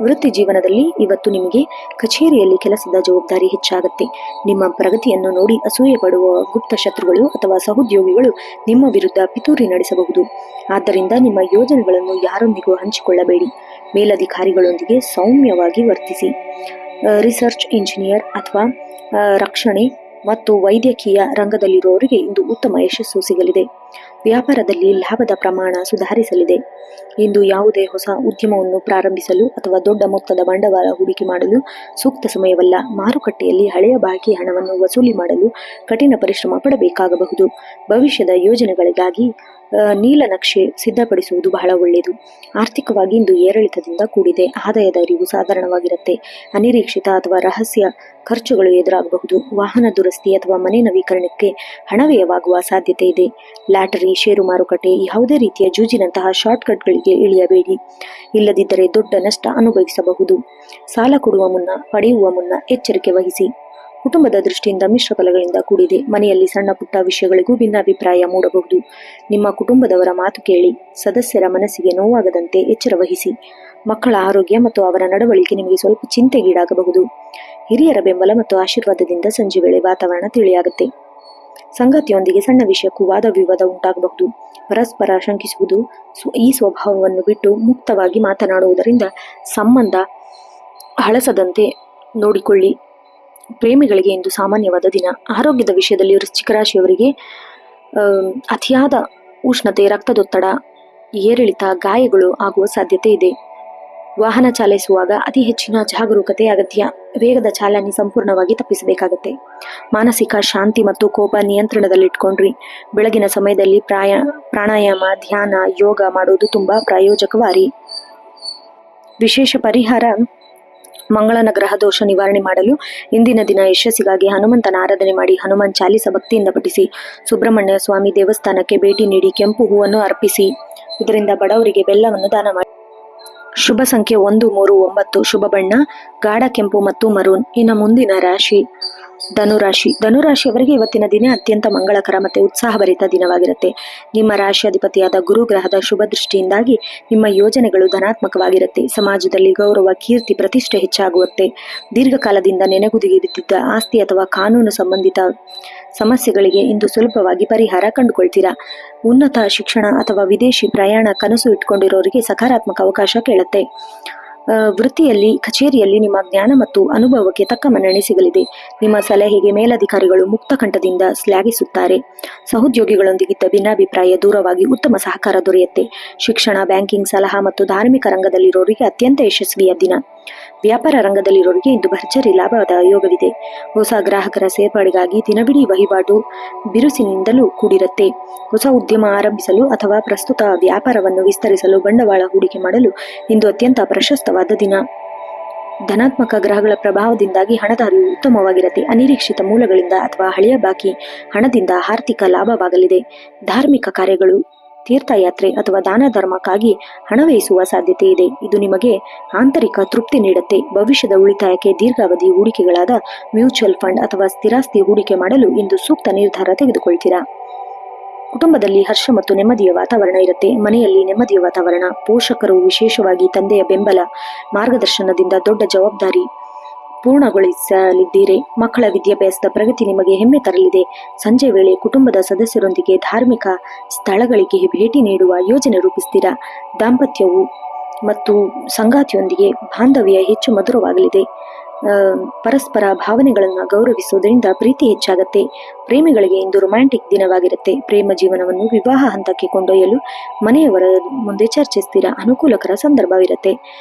ವೃತ್ತಿ ಜೀವನದಲ್ಲಿ ಇವತ್ತು ನಿಮಗೆ ಕಚೇರಿಯಲ್ಲಿ ಕೆಲಸದ ಜವಾಬ್ದಾರಿ ಹೆಚ್ಚಾಗುತ್ತೆ. ನಿಮ್ಮ ಪ್ರಗತಿಯನ್ನು ನೋಡಿ ಅಸೂಯೆ ಪಡುವ ಗುಪ್ತ ಶತ್ರುಗಳು ಅಥವಾ ಸಹೋದ್ಯೋಗಿಗಳು ನಿಮ್ಮ ವಿರುದ್ಧ ಪಿತೂರಿ ನಡೆಸಬಹುದು. ಆದ್ದರಿಂದ ನಿಮ್ಮ ಯೋಜನೆಗಳನ್ನು ಯಾರೊಂದಿಗೂ ಹಂಚಿಕೊಳ್ಳಬೇಡಿ. ಮೇಲಧಿಕಾರಿಗಳೊಂದಿಗೆ ಸೌಮ್ಯವಾಗಿ ವರ್ತಿಸಿ. ರಿಸರ್ಚ್ ಇಂಜಿನಿಯರ್ ಅಥವಾ ರಕ್ಷಣೆ ಮತ್ತು ವೈದ್ಯಕೀಯ ರಂಗದಲ್ಲಿರುವವರಿಗೆ ಇಂದು ಉತ್ತಮ ಯಶಸ್ಸು ಸಿಗಲಿದೆ. ವ್ಯಾಪಾರದಲ್ಲಿ ಲಾಭದ ಪ್ರಮಾಣ ಸುಧಾರಿಸಲಿದೆ. ಇಂದು ಯಾವುದೇ ಹೊಸ ಉದ್ಯಮವನ್ನು ಪ್ರಾರಂಭಿಸಲು ಅಥವಾ ದೊಡ್ಡ ಮೊತ್ತದ ಬಂಡವಾಳ ಹೂಡಿಕೆ ಮಾಡಲು ಸೂಕ್ತ ಸಮಯವಲ್ಲ. ಮಾರುಕಟ್ಟೆಯಲ್ಲಿ ಹಳೆಯ ಬಾಕಿ ಹಣವನ್ನು ವಸೂಲಿ ಮಾಡಲು ಕಠಿಣ ಪರಿಶ್ರಮ ಪಡಬೇಕಾಗಬಹುದು. ಭವಿಷ್ಯದ ಯೋಜನೆಗಳಿಗಾಗಿ ನೀಲನಕ್ಷೆ ಸಿದ್ಧಪಡಿಸುವುದು ಬಹಳ ಒಳ್ಳೆಯದು. ಆರ್ಥಿಕವಾಗಿ ಇಂದು ಏರಿಳಿತದಿಂದ ಕೂಡಿದೆ. ಆದಾಯದ ಅರಿವು ಸಾಧಾರಣವಾಗಿರುತ್ತೆ. ಅನಿರೀಕ್ಷಿತ ಅಥವಾ ರಹಸ್ಯ ಖರ್ಚುಗಳು ಎದುರಾಗಬಹುದು. ವಾಹನ ದುರಸ್ತಿ ಅಥವಾ ಮನೆ ನವೀಕರಣಕ್ಕೆ ಹಣ ವ್ಯಯವಾಗುವ ಸಾಧ್ಯತೆ ಇದೆ. ಲಾಟರಿ, ಷೇರು ಮಾರುಕಟ್ಟೆ, ಯಾವುದೇ ರೀತಿಯ ಜೂಜಿನಂತಹ ಶಾರ್ಟ್ಕಟ್ಗಳಿಗೆ ಇಳಿಯಬೇಡಿ. ಇಲ್ಲದಿದ್ದರೆ ದೊಡ್ಡ ನಷ್ಟ ಅನುಭವಿಸಬಹುದು. ಸಾಲ ಕೊಡುವ ಮುನ್ನ, ಪಡೆಯುವ ಮುನ್ನ ಎಚ್ಚರಿಕೆ ವಹಿಸಿ. ಕುಟುಂಬದ ದೃಷ್ಟಿಯಿಂದ ಮಿಶ್ರ ಫಲಗಳಿಂದ ಕೂಡಿದೆ. ಮನೆಯಲ್ಲಿ ಸಣ್ಣ ಪುಟ್ಟ ವಿಷಯಗಳಿಗೂ ಭಿನ್ನಾಭಿಪ್ರಾಯ ಮೂಡಬಹುದು. ನಿಮ್ಮ ಕುಟುಂಬದವರ ಮಾತು ಕೇಳಿ. ಸದಸ್ಯರ ಮನಸ್ಸಿಗೆ ನೋವಾಗದಂತೆ ಎಚ್ಚರ ವಹಿಸಿ. ಮಕ್ಕಳ ಆರೋಗ್ಯ ಮತ್ತು ಅವರ ನಡವಳಿಕೆ ನಿಮಗೆ ಸ್ವಲ್ಪ ಚಿಂತೆಗೀಡಾಗಬಹುದು. ಹಿರಿಯರ ಬೆಂಬಲ ಮತ್ತು ಆಶೀರ್ವಾದದಿಂದ ಸಂಜೆ ವೇಳೆ ವಾತಾವರಣ ತಿಳಿಯಾಗುತ್ತೆ. ಸಂಗಾತಿಯೊಂದಿಗೆ ಸಣ್ಣ ವಿಷಯಕ್ಕೂ ವಾದ ವಿವಾದ ಉಂಟಾಗಬಹುದು. ಪರಸ್ಪರ ಶಂಕಿಸುವುದು. ಈ ಸ್ವಭಾವವನ್ನು ಬಿಟ್ಟು ಮುಕ್ತವಾಗಿ ಮಾತನಾಡುವುದರಿಂದ ಸಂಬಂಧ ಹಳಸದಂತೆ ನೋಡಿಕೊಳ್ಳಿ. ಪ್ರೇಮಿಗಳಿಗೆ ಇಂದು ಸಾಮಾನ್ಯವಾದ ದಿನ. ಆರೋಗ್ಯದ ವಿಷಯದಲ್ಲಿ ವೃಶ್ಚಿಕ ರಾಶಿಯವರಿಗೆ ಅತಿಯಾದ ಉಷ್ಣತೆ, ರಕ್ತದೊತ್ತಡ, ಏರಿಳಿತ, ಗಾಯಗಳು ಆಗುವ ಸಾಧ್ಯತೆ ಇದೆ. ವಾಹನ ಚಾಲಿಸುವಾಗ ಅತಿ ಹೆಚ್ಚಿನ ಜಾಗರೂಕತೆ ಅಗತ್ಯ. ವೇಗದ ಚಾಲನೆ ಸಂಪೂರ್ಣವಾಗಿ ತಪ್ಪಿಸಬೇಕಾಗತ್ತೆ. ಮಾನಸಿಕ ಶಾಂತಿ ಮತ್ತು ಕೋಪ ನಿಯಂತ್ರಣದಲ್ಲಿಟ್ಕೊಂಡ್ರಿ. ಬೆಳಗಿನ ಸಮಯದಲ್ಲಿ ಪ್ರಾಣಾಯಾಮ, ಧ್ಯಾನ, ಯೋಗ ಮಾಡುವುದು ತುಂಬಾ ಪ್ರಯೋಜಕವಾರಿ. ವಿಶೇಷ ಪರಿಹಾರ: ಮಂಗಳನ ಗ್ರಹ ದೋಷ ನಿವಾರಣೆ ಮಾಡಲು ಇಂದಿನ ದಿನ ಯಶಸ್ಸಿಗಾಗಿ ಹನುಮಂತನ ಆರಾಧನೆ ಮಾಡಿ. ಹನುಮಾನ್ ಚಾಲಿಸ ಭಕ್ತಿಯಿಂದ ಪಠಿಸಿ. ಸುಬ್ರಹ್ಮಣ್ಯ ಸ್ವಾಮಿ ದೇವಸ್ಥಾನಕ್ಕೆ ಭೇಟಿ ನೀಡಿ. ಕೆಂಪು ಹೂವನ್ನು ಅರ್ಪಿಸಿ. ಇದರಿಂದ ಬಡವರಿಗೆ ಬೆಲ್ಲವನ್ನು ದಾನ ಮಾಡಿ. ಶುಭ ಸಂಖ್ಯೆ 1, 3, 9. ಶುಭ ಬಣ್ಣ ಗಾಢ ಕೆಂಪು ಮತ್ತು ಮರೂನ್. ಇನ್ನು ಮುಂದಿನ ರಾಶಿ ಧನುರಾಶಿ. ಧನುರಾಶಿಯವರಿಗೆ ಇವತ್ತಿನ ದಿನ ಅತ್ಯಂತ ಮಂಗಳಕರ ಮತ್ತು ಉತ್ಸಾಹಭರಿತ ದಿನವಾಗಿರುತ್ತೆ. ನಿಮ್ಮ ರಾಶಿಯಾಧಿಪತಿಯಾದ ಗುರು ಗ್ರಹದ ಶುಭ ದೃಷ್ಟಿಯಿಂದಾಗಿ ನಿಮ್ಮ ಯೋಜನೆಗಳು ಧನಾತ್ಮಕವಾಗಿರುತ್ತೆ. ಸಮಾಜದಲ್ಲಿ ಗೌರವ, ಕೀರ್ತಿ, ಪ್ರತಿಷ್ಠೆ ಹೆಚ್ಚಾಗುತ್ತದೆ. ದೀರ್ಘಕಾಲದಿಂದ ನೆನೆಗುದಿಗೆ ಬಿದ್ದಿದ್ದ ಆಸ್ತಿ ಅಥವಾ ಕಾನೂನು ಸಂಬಂಧಿತ ಸಮಸ್ಯೆಗಳಿಗೆ ಇಂದು ಸುಲಭವಾಗಿ ಪರಿಹಾರ ಕಂಡುಕೊಳ್ತೀರಾ. ಉನ್ನತ ಶಿಕ್ಷಣ ಅಥವಾ ವಿದೇಶಿ ಪ್ರಯಾಣ ಕನಸು ಇಟ್ಕೊಂಡಿರೋರಿಗೆ ಸಕಾರಾತ್ಮಕ ಅವಕಾಶ ಕೇಳುತ್ತೆ. ವೃತ್ತಿಯಲ್ಲಿ, ಕಚೇರಿಯಲ್ಲಿ ನಿಮ್ಮ ಜ್ಞಾನ ಮತ್ತು ಅನುಭವಕ್ಕೆ ತಕ್ಕ ಮನ್ನಣೆ ಸಿಗಲಿದೆ. ನಿಮ್ಮ ಸಲಹೆಗೆ ಮೇಲಧಿಕಾರಿಗಳು ಮುಕ್ತ ಕಂಠದಿಂದ ಶ್ಲಾಘಿಸುತ್ತಾರೆ. ಸಹೋದ್ಯೋಗಿಗಳೊಂದಿಗಿದ್ದ ಭಿನ್ನಾಭಿಪ್ರಾಯ ದೂರವಾಗಿ ಉತ್ತಮ ಸಹಕಾರ ದೊರೆಯುತ್ತೆ. ಶಿಕ್ಷಣ, ಬ್ಯಾಂಕಿಂಗ್, ಸಲಹಾ ಮತ್ತು ಧಾರ್ಮಿಕ ರಂಗದಲ್ಲಿರೋರಿಗೆ ಅತ್ಯಂತ ಯಶಸ್ವಿಯ ದಿನ. ವ್ಯಾಪಾರ ರಂಗದಲ್ಲಿರೋರಿಗೆ ಇಂದು ಭರ್ಜರಿ ಲಾಭದ ಯೋಗವಿದೆ. ಹೊಸ ಗ್ರಾಹಕರ ಸೇರ್ಪಡೆಗಾಗಿ ದಿನವಿಡೀ ವಹಿವಾಟು ಬಿರುಸಿನಿಂದಲೂ ಕೂಡಿರುತ್ತೆ. ಹೊಸ ಉದ್ಯಮ ಆರಂಭಿಸಲು ಅಥವಾ ಪ್ರಸ್ತುತ ವ್ಯಾಪಾರವನ್ನು ವಿಸ್ತರಿಸಲು ಬಂಡವಾಳ ಹೂಡಿಕೆ ಮಾಡಲು ಇಂದು ಅತ್ಯಂತ ಪ್ರಶಸ್ತವಾದ ದಿನ. ಧನಾತ್ಮಕ ಗ್ರಹಗಳ ಪ್ರಭಾವದಿಂದಾಗಿ ಹಣದ ಹರಿವು ಉತ್ತಮವಾಗಿರುತ್ತೆ. ಅನಿರೀಕ್ಷಿತ ಮೂಲಗಳಿಂದ ಅಥವಾ ಹಳೆಯ ಬಾಕಿ ಹಣದಿಂದ ಆರ್ಥಿಕ ಲಾಭವಾಗಲಿದೆ. ಧಾರ್ಮಿಕ ಕಾರ್ಯಗಳು ತೀರ್ಥಯಾತ್ರೆ ಅಥವಾ ದಾನ ಧರ್ಮಕ್ಕಾಗಿ ಹಣ ವ್ಯಯಿಸುವ ಸಾಧ್ಯತೆ ಇದೆ. ಇದು ನಿಮಗೆ ಆಂತರಿಕ ತೃಪ್ತಿ ನೀಡುತ್ತೆ. ಭವಿಷ್ಯದ ಉಳಿತಾಯಕ್ಕೆ ದೀರ್ಘಾವಧಿ ಹೂಡಿಕೆಗಳಾದ ಮ್ಯೂಚುವಲ್ ಫಂಡ್ ಅಥವಾ ಸ್ಥಿರಾಸ್ತಿ ಹೂಡಿಕೆ ಮಾಡಲು ಇಂದು ಸೂಕ್ತ ನಿರ್ಧಾರ ತೆಗೆದುಕೊಳ್ತೀರಾ. ಕುಟುಂಬದಲ್ಲಿ ಹರ್ಷ ಮತ್ತು ನೆಮ್ಮದಿಯ ವಾತಾವರಣ ಇರುತ್ತೆ. ಮನೆಯಲ್ಲಿ ನೆಮ್ಮದಿಯ ವಾತಾವರಣ. ಪೋಷಕರು, ವಿಶೇಷವಾಗಿ ತಂದೆಯ ಬೆಂಬಲ, ಮಾರ್ಗದರ್ಶನದಿಂದ ದೊಡ್ಡ ಜವಾಬ್ದಾರಿ ಪೂರ್ಣಗೊಳಿಸಲಿದ್ದೀರಿ. ಮಕ್ಕಳ ವಿದ್ಯಾಭ್ಯಾಸದ ಪ್ರಗತಿ ನಿಮಗೆ ಹೆಮ್ಮೆ ತರಲಿದೆ. ಸಂಜೆ ವೇಳೆ ಕುಟುಂಬದ ಸದಸ್ಯರೊಂದಿಗೆ ಧಾರ್ಮಿಕ ಸ್ಥಳಗಳಿಗೆ ಭೇಟಿ ನೀಡುವ ಯೋಜನೆ ರೂಪಿಸ್ತೀರಾ. ದಾಂಪತ್ಯವು ಮತ್ತು ಸಂಗಾತಿಯೊಂದಿಗೆ ಬಾಂಧವ್ಯ ಹೆಚ್ಚು ಮಧುರವಾಗಲಿದೆ. ಪರಸ್ಪರ ಭಾವನೆಗಳನ್ನು ಗೌರವಿಸುವುದರಿಂದ ಪ್ರೀತಿ ಹೆಚ್ಚಾಗತ್ತೆ. ಪ್ರೇಮಿಗಳಿಗೆ ಇಂದು ರೊಮ್ಯಾಂಟಿಕ್ ದಿನವಾಗಿರುತ್ತೆ. ಪ್ರೇಮ ಜೀವನವನ್ನು ವಿವಾಹ ಹಂತಕ್ಕೆ ಕೊಂಡೊಯ್ಯಲು ಮನೆಯವರ ಮುಂದೆ ಚರ್ಚಿಸ್ತೀರಾ. ಅನುಕೂಲಕರ ಸಂದರ್ಭವಿರುತ್ತೆ.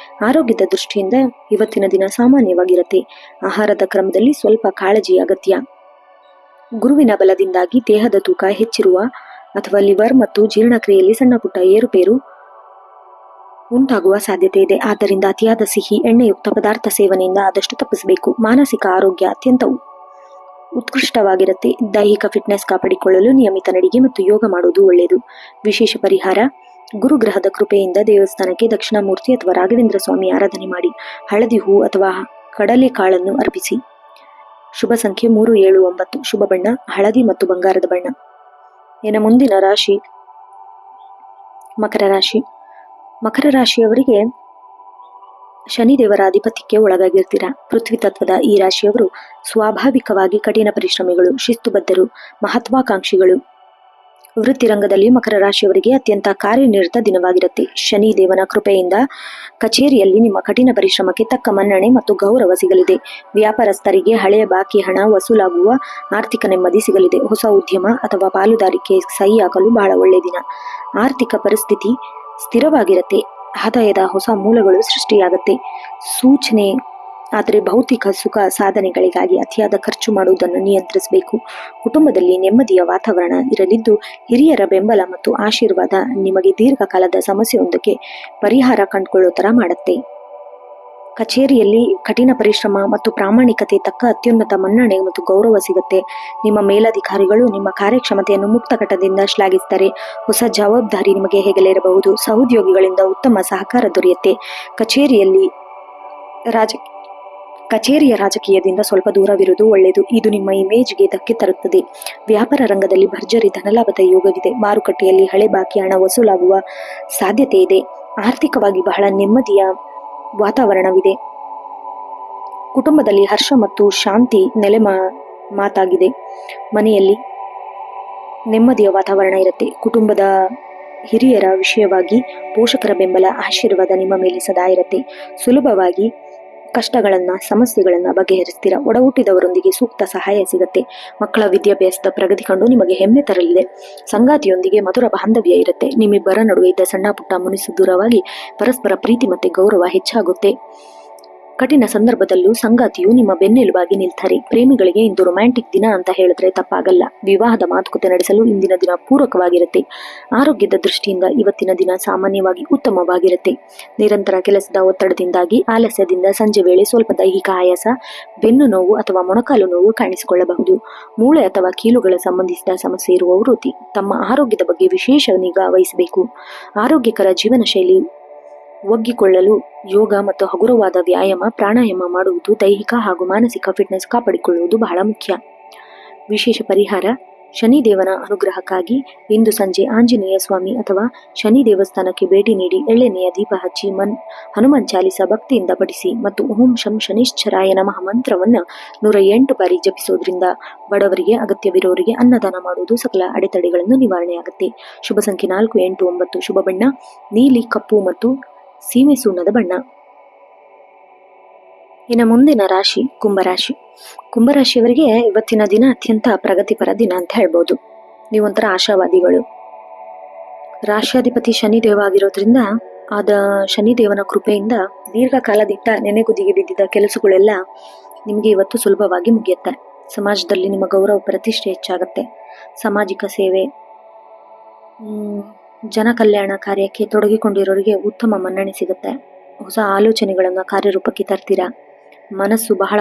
ಆರೋಗ್ಯದ ದೃಷ್ಟಿಯಿಂದ ಇವತ್ತಿನ ದಿನ ಸಾಮಾನ್ಯವಾಗಿರುತ್ತೆ. ಆಹಾರದ ಕ್ರಮದಲ್ಲಿ ಸ್ವಲ್ಪ ಕಾಳಜಿ ಅಗತ್ಯ. ಗುರುವಿನ ಬಲದಿಂದಾಗಿ ದೇಹದ ತೂಕ ಹೆಚ್ಚಿರುವ ಅಥವಾ ಲಿವರ್ ಮತ್ತು ಜೀರ್ಣಕ್ರಿಯೆಯಲ್ಲಿ ಸಣ್ಣ ಪುಟ್ಟ ಏರುಪೇರು ಉಂಟಾಗುವ ಸಾಧ್ಯತೆ ಇದೆ. ಆದ್ದರಿಂದ ಅತಿಯಾದ ಸಿಹಿ, ಎಣ್ಣೆಯುಕ್ತ ಪದಾರ್ಥ ಸೇವನೆಯಿಂದ ಆದಷ್ಟು ತಪ್ಪಿಸಬೇಕು. ಮಾನಸಿಕ ಆರೋಗ್ಯ ಅತ್ಯಂತ ಉತ್ಕೃಷ್ಟವಾಗಿರುತ್ತೆ. ದೈಹಿಕ ಫಿಟ್ನೆಸ್ ಕಾಪಾಡಿಕೊಳ್ಳಲು ನಿಯಮಿತ ನಡಿಗೆ ಮತ್ತು ಯೋಗ ಮಾಡುವುದು ಒಳ್ಳೆಯದು. ವಿಶೇಷ ಪರಿಹಾರ: ಗುರುಗ್ರಹದ ಕೃಪೆಯಿಂದ ದೇವಸ್ಥಾನಕ್ಕೆ ದಕ್ಷಿಣಾಮೂರ್ತಿ ಅಥವಾ ರಾಘವೇಂದ್ರ ಸ್ವಾಮಿ ಆರಾಧನೆ ಮಾಡಿ. ಹಳದಿ ಹೂ ಅಥವಾ ಕಡಲೆಕಾಳನ್ನು ಅರ್ಪಿಸಿ. ಶುಭ ಸಂಖ್ಯೆ 3, 7, 9. ಶುಭ ಬಣ್ಣ ಹಳದಿ ಮತ್ತು ಬಂಗಾರದ ಬಣ್ಣ. ಇನ್ನು ಮುಂದಿನ ರಾಶಿ ಮಕರ ರಾಶಿ. ಮಕರ ರಾಶಿಯವರಿಗೆ ಶನಿದೇವರ ಆಧಿಪತ್ಯಕ್ಕೆ ಒಳಗಾಗಿರ್ತೀರಾ. ಪೃಥ್ವಿ ತತ್ವದ ಈ ರಾಶಿಯವರು ಸ್ವಾಭಾವಿಕವಾಗಿ ಕಠಿಣ ಪರಿಶ್ರಮಿಗಳು, ಶಿಸ್ತುಬದ್ಧರು, ಮಹತ್ವಾಕಾಂಕ್ಷಿಗಳು. ವೃತ್ತಿರಂಗದಲ್ಲಿ ಮಕರ ರಾಶಿಯವರಿಗೆ ಅತ್ಯಂತ ಕಾರ್ಯನಿರತ ದಿನವಾಗಿರುತ್ತೆ. ಶನಿ ದೇವನ ಕೃಪೆಯಿಂದ ಕಚೇರಿಯಲ್ಲಿ ನಿಮ್ಮ ಕಠಿಣ ಪರಿಶ್ರಮಕ್ಕೆ ತಕ್ಕ ಮನ್ನಣೆ ಮತ್ತು ಗೌರವ ಸಿಗಲಿದೆ. ವ್ಯಾಪಾರಸ್ಥರಿಗೆ ಹಳೆಯ ಬಾಕಿ ಹಣ ವಸೂಲಾಗುವ ಆರ್ಥಿಕ ನೆಮ್ಮದಿ ಸಿಗಲಿದೆ. ಹೊಸ ಉದ್ಯಮ ಅಥವಾ ಪಾಲುದಾರಿಕೆ ಸಹಿ ಹಾಕಲು ಬಹಳ ಒಳ್ಳೆಯ ದಿನ. ಆರ್ಥಿಕ ಪರಿಸ್ಥಿತಿ ಸ್ಥಿರವಾಗಿರುತ್ತೆ. ಆದಾಯದ ಹೊಸ ಮೂಲಗಳು ಸೃಷ್ಟಿಯಾಗತ್ತೆ. ಸೂಚನೆ ಆದರೆ ಭೌತಿಕ ಸುಖ ಸಾಧನೆಗಳಿಗಾಗಿ ಅತಿಯಾದ ಖರ್ಚು ಮಾಡುವುದನ್ನು ನಿಯಂತ್ರಿಸಬೇಕು. ಕುಟುಂಬದಲ್ಲಿ ನೆಮ್ಮದಿಯ ವಾತಾವರಣ ಇರಲಿದ್ದು, ಹಿರಿಯರ ಬೆಂಬಲ ಮತ್ತು ಆಶೀರ್ವಾದ ನಿಮಗೆ ದೀರ್ಘಕಾಲದ ಸಮಸ್ಯೆಯೊಂದಕ್ಕೆ ಪರಿಹಾರ ಕಂಡುಕೊಳ್ಳೋ ತರ ಮಾಡುತ್ತೆ. ಕಚೇರಿಯಲ್ಲಿ ಕಠಿಣ ಪರಿಶ್ರಮ ಮತ್ತು ಪ್ರಾಮಾಣಿಕತೆ ತಕ್ಕ ಅತ್ಯುನ್ನತ ಮನ್ನಣೆ ಮತ್ತು ಗೌರವ ಸಿಗುತ್ತೆ. ನಿಮ್ಮ ಮೇಲಧಿಕಾರಿಗಳು ನಿಮ್ಮ ಕಾರ್ಯಕ್ಷಮತೆಯನ್ನು ಮುಕ್ತಕಟದಿಂದ ಶ್ಲಾಘಿಸ್ತಾರೆ. ಹೊಸ ಜವಾಬ್ದಾರಿ ನಿಮಗೆ ಹೆಗಲೇರಬಹುದು. ಸಹೋದ್ಯೋಗಿಗಳಿಂದ ಉತ್ತಮ ಸಹಕಾರ ದೊರೆಯುತ್ತೆ. ಕಚೇರಿಯ ರಾಜಕೀಯದಿಂದ ಸ್ವಲ್ಪ ದೂರವಿರುವುದು ಒಳ್ಳೆಯದು. ಇದು ನಿಮ್ಮ ಇಮೇಜ್ಗೆ ಧಕ್ಕೆ ತರುತ್ತದೆ. ವ್ಯಾಪಾರ ರಂಗದಲ್ಲಿ ಭರ್ಜರಿ ಧನಲಾಭದ ಯೋಗವಿದೆ. ಮಾರುಕಟ್ಟೆಯಲ್ಲಿ ಹಳೆ ಬಾಕಿ ಹಣ ವಸೂಲಾಗುವ ಸಾಧ್ಯತೆ ಇದೆ. ಆರ್ಥಿಕವಾಗಿ ಬಹಳ ನೆಮ್ಮದಿಯ ವಾತಾವರಣವಿದೆ. ಕುಟುಂಬದಲ್ಲಿ ಹರ್ಷ ಮತ್ತು ಶಾಂತಿ ಮಾತಾಗಿದೆ. ಮನೆಯಲ್ಲಿ ನೆಮ್ಮದಿಯ ವಾತಾವರಣ ಇರುತ್ತೆ. ಕುಟುಂಬದ ಹಿರಿಯರ ವಿಷಯವಾಗಿ ಪೋಷಕರ ಬೆಂಬಲ, ಆಶೀರ್ವಾದ ನಿಮ್ಮ ಮೇಲೆ ಸದಾ ಇರುತ್ತೆ. ಸುಲಭವಾಗಿ ಸಮಸ್ಯೆಗಳನ್ನ ಬಗೆಹರಿಸ್ತೀರಾ. ಒಡ ಹುಟ್ಟಿದವರೊಂದಿಗೆ ಸೂಕ್ತ ಸಹಾಯ ಸಿಗುತ್ತೆ. ಮಕ್ಕಳ ವಿದ್ಯಾಭ್ಯಾಸದ ಪ್ರಗತಿ ಕಂಡು ನಿಮಗೆ ಹೆಮ್ಮೆ ತರಲಿದೆ. ಸಂಗಾತಿಯೊಂದಿಗೆ ಮಧುರ ಬಾಂಧವ್ಯ ಇರುತ್ತೆ. ನಿಮ್ಮಿಬ್ಬರ ನಡುವೆ ಇದ್ದ ಸಣ್ಣ ಪುಟ್ಟ ಮುನಿಸು ದೂರವಾಗಿ ಪರಸ್ಪರ ಪ್ರೀತಿ ಮತ್ತೆ ಗೌರವ ಹೆಚ್ಚಾಗುತ್ತೆ. ಕಠಿಣ ಸಂದರ್ಭದಲ್ಲೂ ಸಂಗಾತಿಯು ನಿಮ್ಮ ಬೆನ್ನೆಲುಬಾಗಿ ನಿಲ್ತಾರೆ. ಪ್ರೇಮಿಗಳಿಗೆ ಇಂದು ರೊಮ್ಯಾಂಟಿಕ್ ದಿನ ಅಂತ ಹೇಳಿದ್ರೆ ತಪ್ಪಾಗಲ್ಲ. ವಿವಾಹದ ಮಾತುಕತೆ ನಡೆಸಲು ಇಂದಿನ ದಿನ ಪೂರಕವಾಗಿರುತ್ತೆ. ಆರೋಗ್ಯದ ದೃಷ್ಟಿಯಿಂದ ಇವತ್ತಿನ ದಿನ ಸಾಮಾನ್ಯವಾಗಿ ಉತ್ತಮವಾಗಿರುತ್ತೆ. ನಿರಂತರ ಕೆಲಸದ ಒತ್ತಡದಿಂದಾಗಿ ಆಲಸ್ಯದಿಂದ ಸಂಜೆ ವೇಳೆ ಸ್ವಲ್ಪ ದೈಹಿಕ ಆಯಾಸ, ಬೆನ್ನು ನೋವು ಅಥವಾ ಮೊಣಕಾಲು ನೋವು ಕಾಣಿಸಿಕೊಳ್ಳಬಹುದು. ಮೂಳೆ ಅಥವಾ ಕೀಲುಗಳ ಸಂಬಂಧಿಸಿದ ಸಮಸ್ಯೆ ಇರುವವರು ತಮ್ಮ ಆರೋಗ್ಯದ ಬಗ್ಗೆ ವಿಶೇಷ ನಿಗಾ ವಹಿಸಬೇಕು. ಆರೋಗ್ಯಕರ ಜೀವನ ಶೈಲಿ ಒಗ್ಗಿಕೊಳ್ಳಲು ಯೋಗ ಮತ್ತು ಹಗುರವಾದ ವ್ಯಾಯಾಮ, ಪ್ರಾಣಾಯಾಮ ಮಾಡುವುದು, ದೈಹಿಕ ಹಾಗೂ ಮಾನಸಿಕ ಫಿಟ್ನೆಸ್ ಕಾಪಾಡಿಕೊಳ್ಳುವುದು ಬಹಳ ಮುಖ್ಯ. ವಿಶೇಷ ಪರಿಹಾರ: ಶನಿದೇವನ ಅನುಗ್ರಹಕ್ಕಾಗಿ ಇಂದು ಸಂಜೆ ಆಂಜನೇಯ ಸ್ವಾಮಿ ಅಥವಾ ಶನಿ ದೇವಸ್ಥಾನಕ್ಕೆ ಭೇಟಿ ನೀಡಿ ಎಳ್ಳೆಣ್ಣೆಯ ದೀಪ ಹಚ್ಚಿ ಹನುಮಾನ್ ಚಾಲಿಸ ಭಕ್ತಿಯಿಂದ ಪಠಿಸಿ ಮತ್ತು ಓಂ ಶಂ ಶನಿಶ್ಚರಾಯ ನಮಃ ಮಂತ್ರವನ್ನು 108 ಬಾರಿ ಜಪಿಸೋದ್ರಿಂದ ಬಡವರಿಗೆ, ಅಗತ್ಯವಿರೋರಿಗೆ ಅನ್ನದಾನ ಮಾಡುವುದು ಸಕಲ ಅಡೆತಡೆಗಳನ್ನು ನಿವಾರಣೆಯಾಗುತ್ತೆ. ಶುಭ ಸಂಖ್ಯೆ 4, 8, 9. ಶುಭ ಬಣ್ಣ ನೀಲಿ, ಕಪ್ಪು ಮತ್ತು ಸೀಮೆ ಸುಣ್ಣದ ಬಣ್ಣ. ಇನ್ನು ಮುಂದಿನ ರಾಶಿ ಕುಂಭರಾಶಿ. ಕುಂಭರಾಶಿಯವರಿಗೆ ಇವತ್ತಿನ ದಿನ ಅತ್ಯಂತ ಪ್ರಗತಿಪರ ದಿನ ಅಂತ ಹೇಳ್ಬೋದು. ನೀವೊಂಥರ ಆಶಾವಾದಿಗಳು. ರಾಶ್ಯಾಧಿಪತಿ ಶನಿದೇವ ಆಗಿರೋದ್ರಿಂದ ಶನಿದೇವನ ಕೃಪೆಯಿಂದ ದೀರ್ಘಕಾಲದಿಂದ ನೆನೆಗುದಿಗೆ ಬಿದ್ದಿದ್ದ ಕೆಲಸಗಳೆಲ್ಲ ನಿಮಗೆ ಇವತ್ತು ಸುಲಭವಾಗಿ ಮುಗಿಯುತ್ತೆ. ಸಮಾಜದಲ್ಲಿ ನಿಮ್ಮ ಗೌರವ ಪ್ರತಿಷ್ಠೆ ಹೆಚ್ಚಾಗುತ್ತೆ. ಸಾಮಾಜಿಕ ಸೇವೆ, ಜನ ಕಲ್ಯಾಣ ಕಾರ್ಯಕ್ಕೆ ತೊಡಗಿಕೊಂಡಿರೋರಿಗೆ ಉತ್ತಮ ಮನ್ನಣೆ ಸಿಗುತ್ತೆ. ಹೊಸ ಆಲೋಚನೆಗಳನ್ನು ಕಾರ್ಯರೂಪಕ್ಕೆ ತರ್ತೀರಾ. ಮನಸ್ಸು ಬಹಳ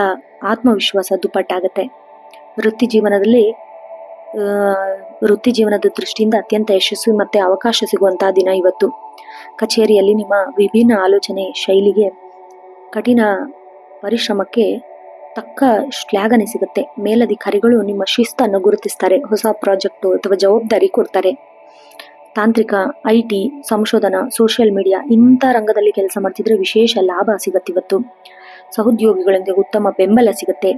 ಆತ್ಮವಿಶ್ವಾಸ ದುಪ್ಪಟ್ಟಾಗತ್ತೆ. ವೃತ್ತಿ ಜೀವನದಲ್ಲಿ ವೃತ್ತಿ ಜೀವನದ ದೃಷ್ಟಿಯಿಂದ ಅತ್ಯಂತ ಯಶಸ್ವಿ ಮತ್ತೆ ಅವಕಾಶ ಸಿಗುವಂತಹ ದಿನ ಇವತ್ತು. ಕಚೇರಿಯಲ್ಲಿ ನಿಮ್ಮ ವಿಭಿನ್ನ ಆಲೋಚನೆ ಶೈಲಿಗೆ, ಕಠಿಣ ಪರಿಶ್ರಮಕ್ಕೆ ತಕ್ಕ ಶ್ಲಾಘನೆ ಸಿಗುತ್ತೆ. ಮೇಲಧಿಕಾರಿಗಳು ನಿಮ್ಮ ಶಿಸ್ತನ್ನು ಗುರುತಿಸ್ತಾರೆ, ಹೊಸ ಪ್ರಾಜೆಕ್ಟ್ ಅಥವಾ ಜವಾಬ್ದಾರಿ ಕೊಡ್ತಾರೆ. ತಾಂತ್ರಿಕ, IT, ಸಂಶೋಧನಾ, ಸೋಷಿಯಲ್ ಮೀಡಿಯಾ ಇಂಥ ರಂಗದಲ್ಲಿ ಕೆಲಸ ಮಾಡ್ತಿದ್ರೆ ವಿಶೇಷ ಲಾಭ ಸಿಗತ್ತೆ ಇವತ್ತು. ಸಹೋದ್ಯೋಗಿಗಳಿಂದ ಉತ್ತಮ ಬೆಂಬಲ ಸಿಗುತ್ತೆ.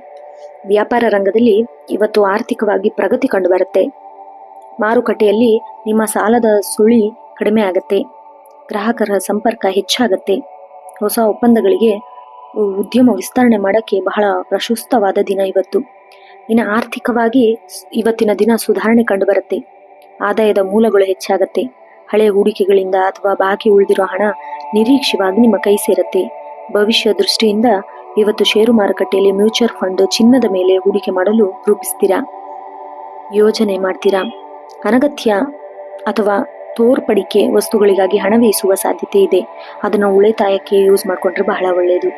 ವ್ಯಾಪಾರ ರಂಗದಲ್ಲಿ ಇವತ್ತು ಆರ್ಥಿಕವಾಗಿ ಪ್ರಗತಿ ಕಂಡು ಬರುತ್ತೆ. ಮಾರುಕಟ್ಟೆಯಲ್ಲಿ ನಿಮ್ಮ ಸಾಲದ ಸುಳಿ ಕಡಿಮೆ ಆಗತ್ತೆ. ಗ್ರಾಹಕರ ಸಂಪರ್ಕ ಹೆಚ್ಚಾಗತ್ತೆ. ಹೊಸ ಒಪ್ಪಂದಗಳಿಗೆ ಉದ್ಯಮ ವಿಸ್ತರಣೆ ಮಾಡಕ್ಕೆ ಬಹಳ ಪ್ರಶಸ್ತವಾದ ದಿನ ಇವತ್ತು. ಇನ್ನು ಆರ್ಥಿಕವಾಗಿ ಇವತ್ತಿನ ದಿನ ಸುಧಾರಣೆ ಕಂಡು ಬರುತ್ತೆ. ಆದಾಯದ ಮೂಲಗಳು ಹೆಚ್ಚಾಗತ್ತೆ. ಹಳೆಯ ಹೂಡಿಕೆಗಳಿಂದ ಅಥವಾ ಬಾಕಿ ಉಳಿದಿರೋ ಹಣ ನಿರೀಕ್ಷಿತವಾಗಿ ನಿಮ್ಮ ಕೈ ಸೇರತ್ತೆ. ಭವಿಷ್ಯ ದೃಷ್ಟಿಯಿಂದ ಇವತ್ತು ಷೇರು ಮಾರುಕಟ್ಟೆಯಲ್ಲಿ ಮ್ಯೂಚುವಲ್ ಫಂಡ್, ಚಿನ್ನದ ಮೇಲೆ ಹೂಡಿಕೆ ಮಾಡಲು ರೂಪಿಸ್ತೀರಾ, ಯೋಜನೆ ಮಾಡ್ತೀರಾ. ಅನಗತ್ಯ ಅಥವಾ ತೋರ್ಪಡಿಕೆ ವಸ್ತುಗಳಿಗಾಗಿ ಹಣ ವ್ಯಯಿಸುವ ಸಾಧ್ಯತೆ ಇದೆ. ಅದನ್ನು ಉಳಿತಾಯಕ್ಕೆ ಯೂಸ್ ಮಾಡ್ಕೊಂಡ್ರೆ ಬಹಳ ಒಳ್ಳೆಯದು.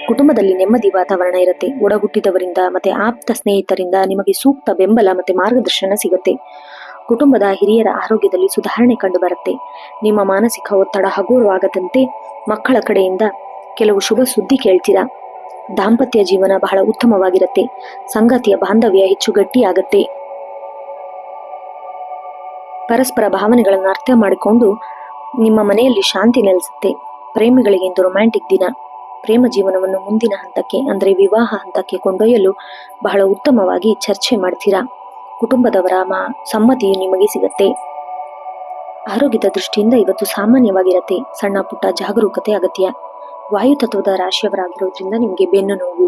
ಕುಟುಂಬದಲ್ಲಿ ನೆಮ್ಮದಿ ವಾತಾವರಣ ಇರುತ್ತೆ. ಒಡಹುಟ್ಟಿದವರಿಂದ ಮತ್ತೆ ಆಪ್ತ ಸ್ನೇಹಿತರಿಂದ ನಿಮಗೆ ಸೂಕ್ತ ಬೆಂಬಲ ಮತ್ತೆ ಮಾರ್ಗದರ್ಶನ ಸಿಗುತ್ತೆ. ಕುಟುಂಬದ ಹಿರಿಯರ ಆರೋಗ್ಯದಲ್ಲಿ ಸುಧಾರಣೆ ಕಂಡು ಬರುತ್ತೆ. ನಿಮ್ಮ ಮಾನಸಿಕ ಒತ್ತಡ ಹಗುರವಾಗದಂತೆ ಮಕ್ಕಳ ಕಡೆಯಿಂದ ಕೆಲವು ಶುಭ ಸುದ್ದಿ ಕೇಳ್ತೀರಾ. ದಾಂಪತ್ಯ ಜೀವನ ಬಹಳ ಉತ್ತಮವಾಗಿರುತ್ತೆ. ಸಂಗಾತಿಯ ಬಾಂಧವ್ಯ ಹೆಚ್ಚು ಗಟ್ಟಿಯಾಗತ್ತೆ. ಪರಸ್ಪರ ಭಾವನೆಗಳನ್ನು ಅರ್ಥ ಮಾಡಿಕೊಂಡು ನಿಮ್ಮ ಮನೆಯಲ್ಲಿ ಶಾಂತಿ ನೆಲೆಸುತ್ತೆ. ಪ್ರೇಮಿಗಳಿಗೆ ಇಂದು ರೊಮ್ಯಾಂಟಿಕ್ ದಿನ. ಪ್ರೇಮ ಜೀವನವನ್ನು ಮುಂದಿನ ಹಂತಕ್ಕೆ ಅಂದರೆ ವಿವಾಹ ಹಂತಕ್ಕೆ ಕೊಂಡೊಯ್ಯಲು ಬಹಳ ಉತ್ತಮವಾಗಿ ಚರ್ಚೆ ಮಾಡ್ತೀರಾ. ಕುಟುಂಬದವರ ಸಮ್ಮತಿಯು ನಿಮಗೆ ಸಿಗತ್ತೆ. ಆರೋಗ್ಯದ ದೃಷ್ಟಿಯಿಂದ ಇವತ್ತು ಸಾಮಾನ್ಯವಾಗಿರತ್ತೆ. ಸಣ್ಣ ಪುಟ್ಟ ಜಾಗರೂಕತೆ ಅಗತ್ಯ. ವಾಯುತತ್ವದ ರಾಶಿಯವರಾಗಿರೋದ್ರಿಂದ ನಿಮಗೆ ಬೆನ್ನು ನೋವು,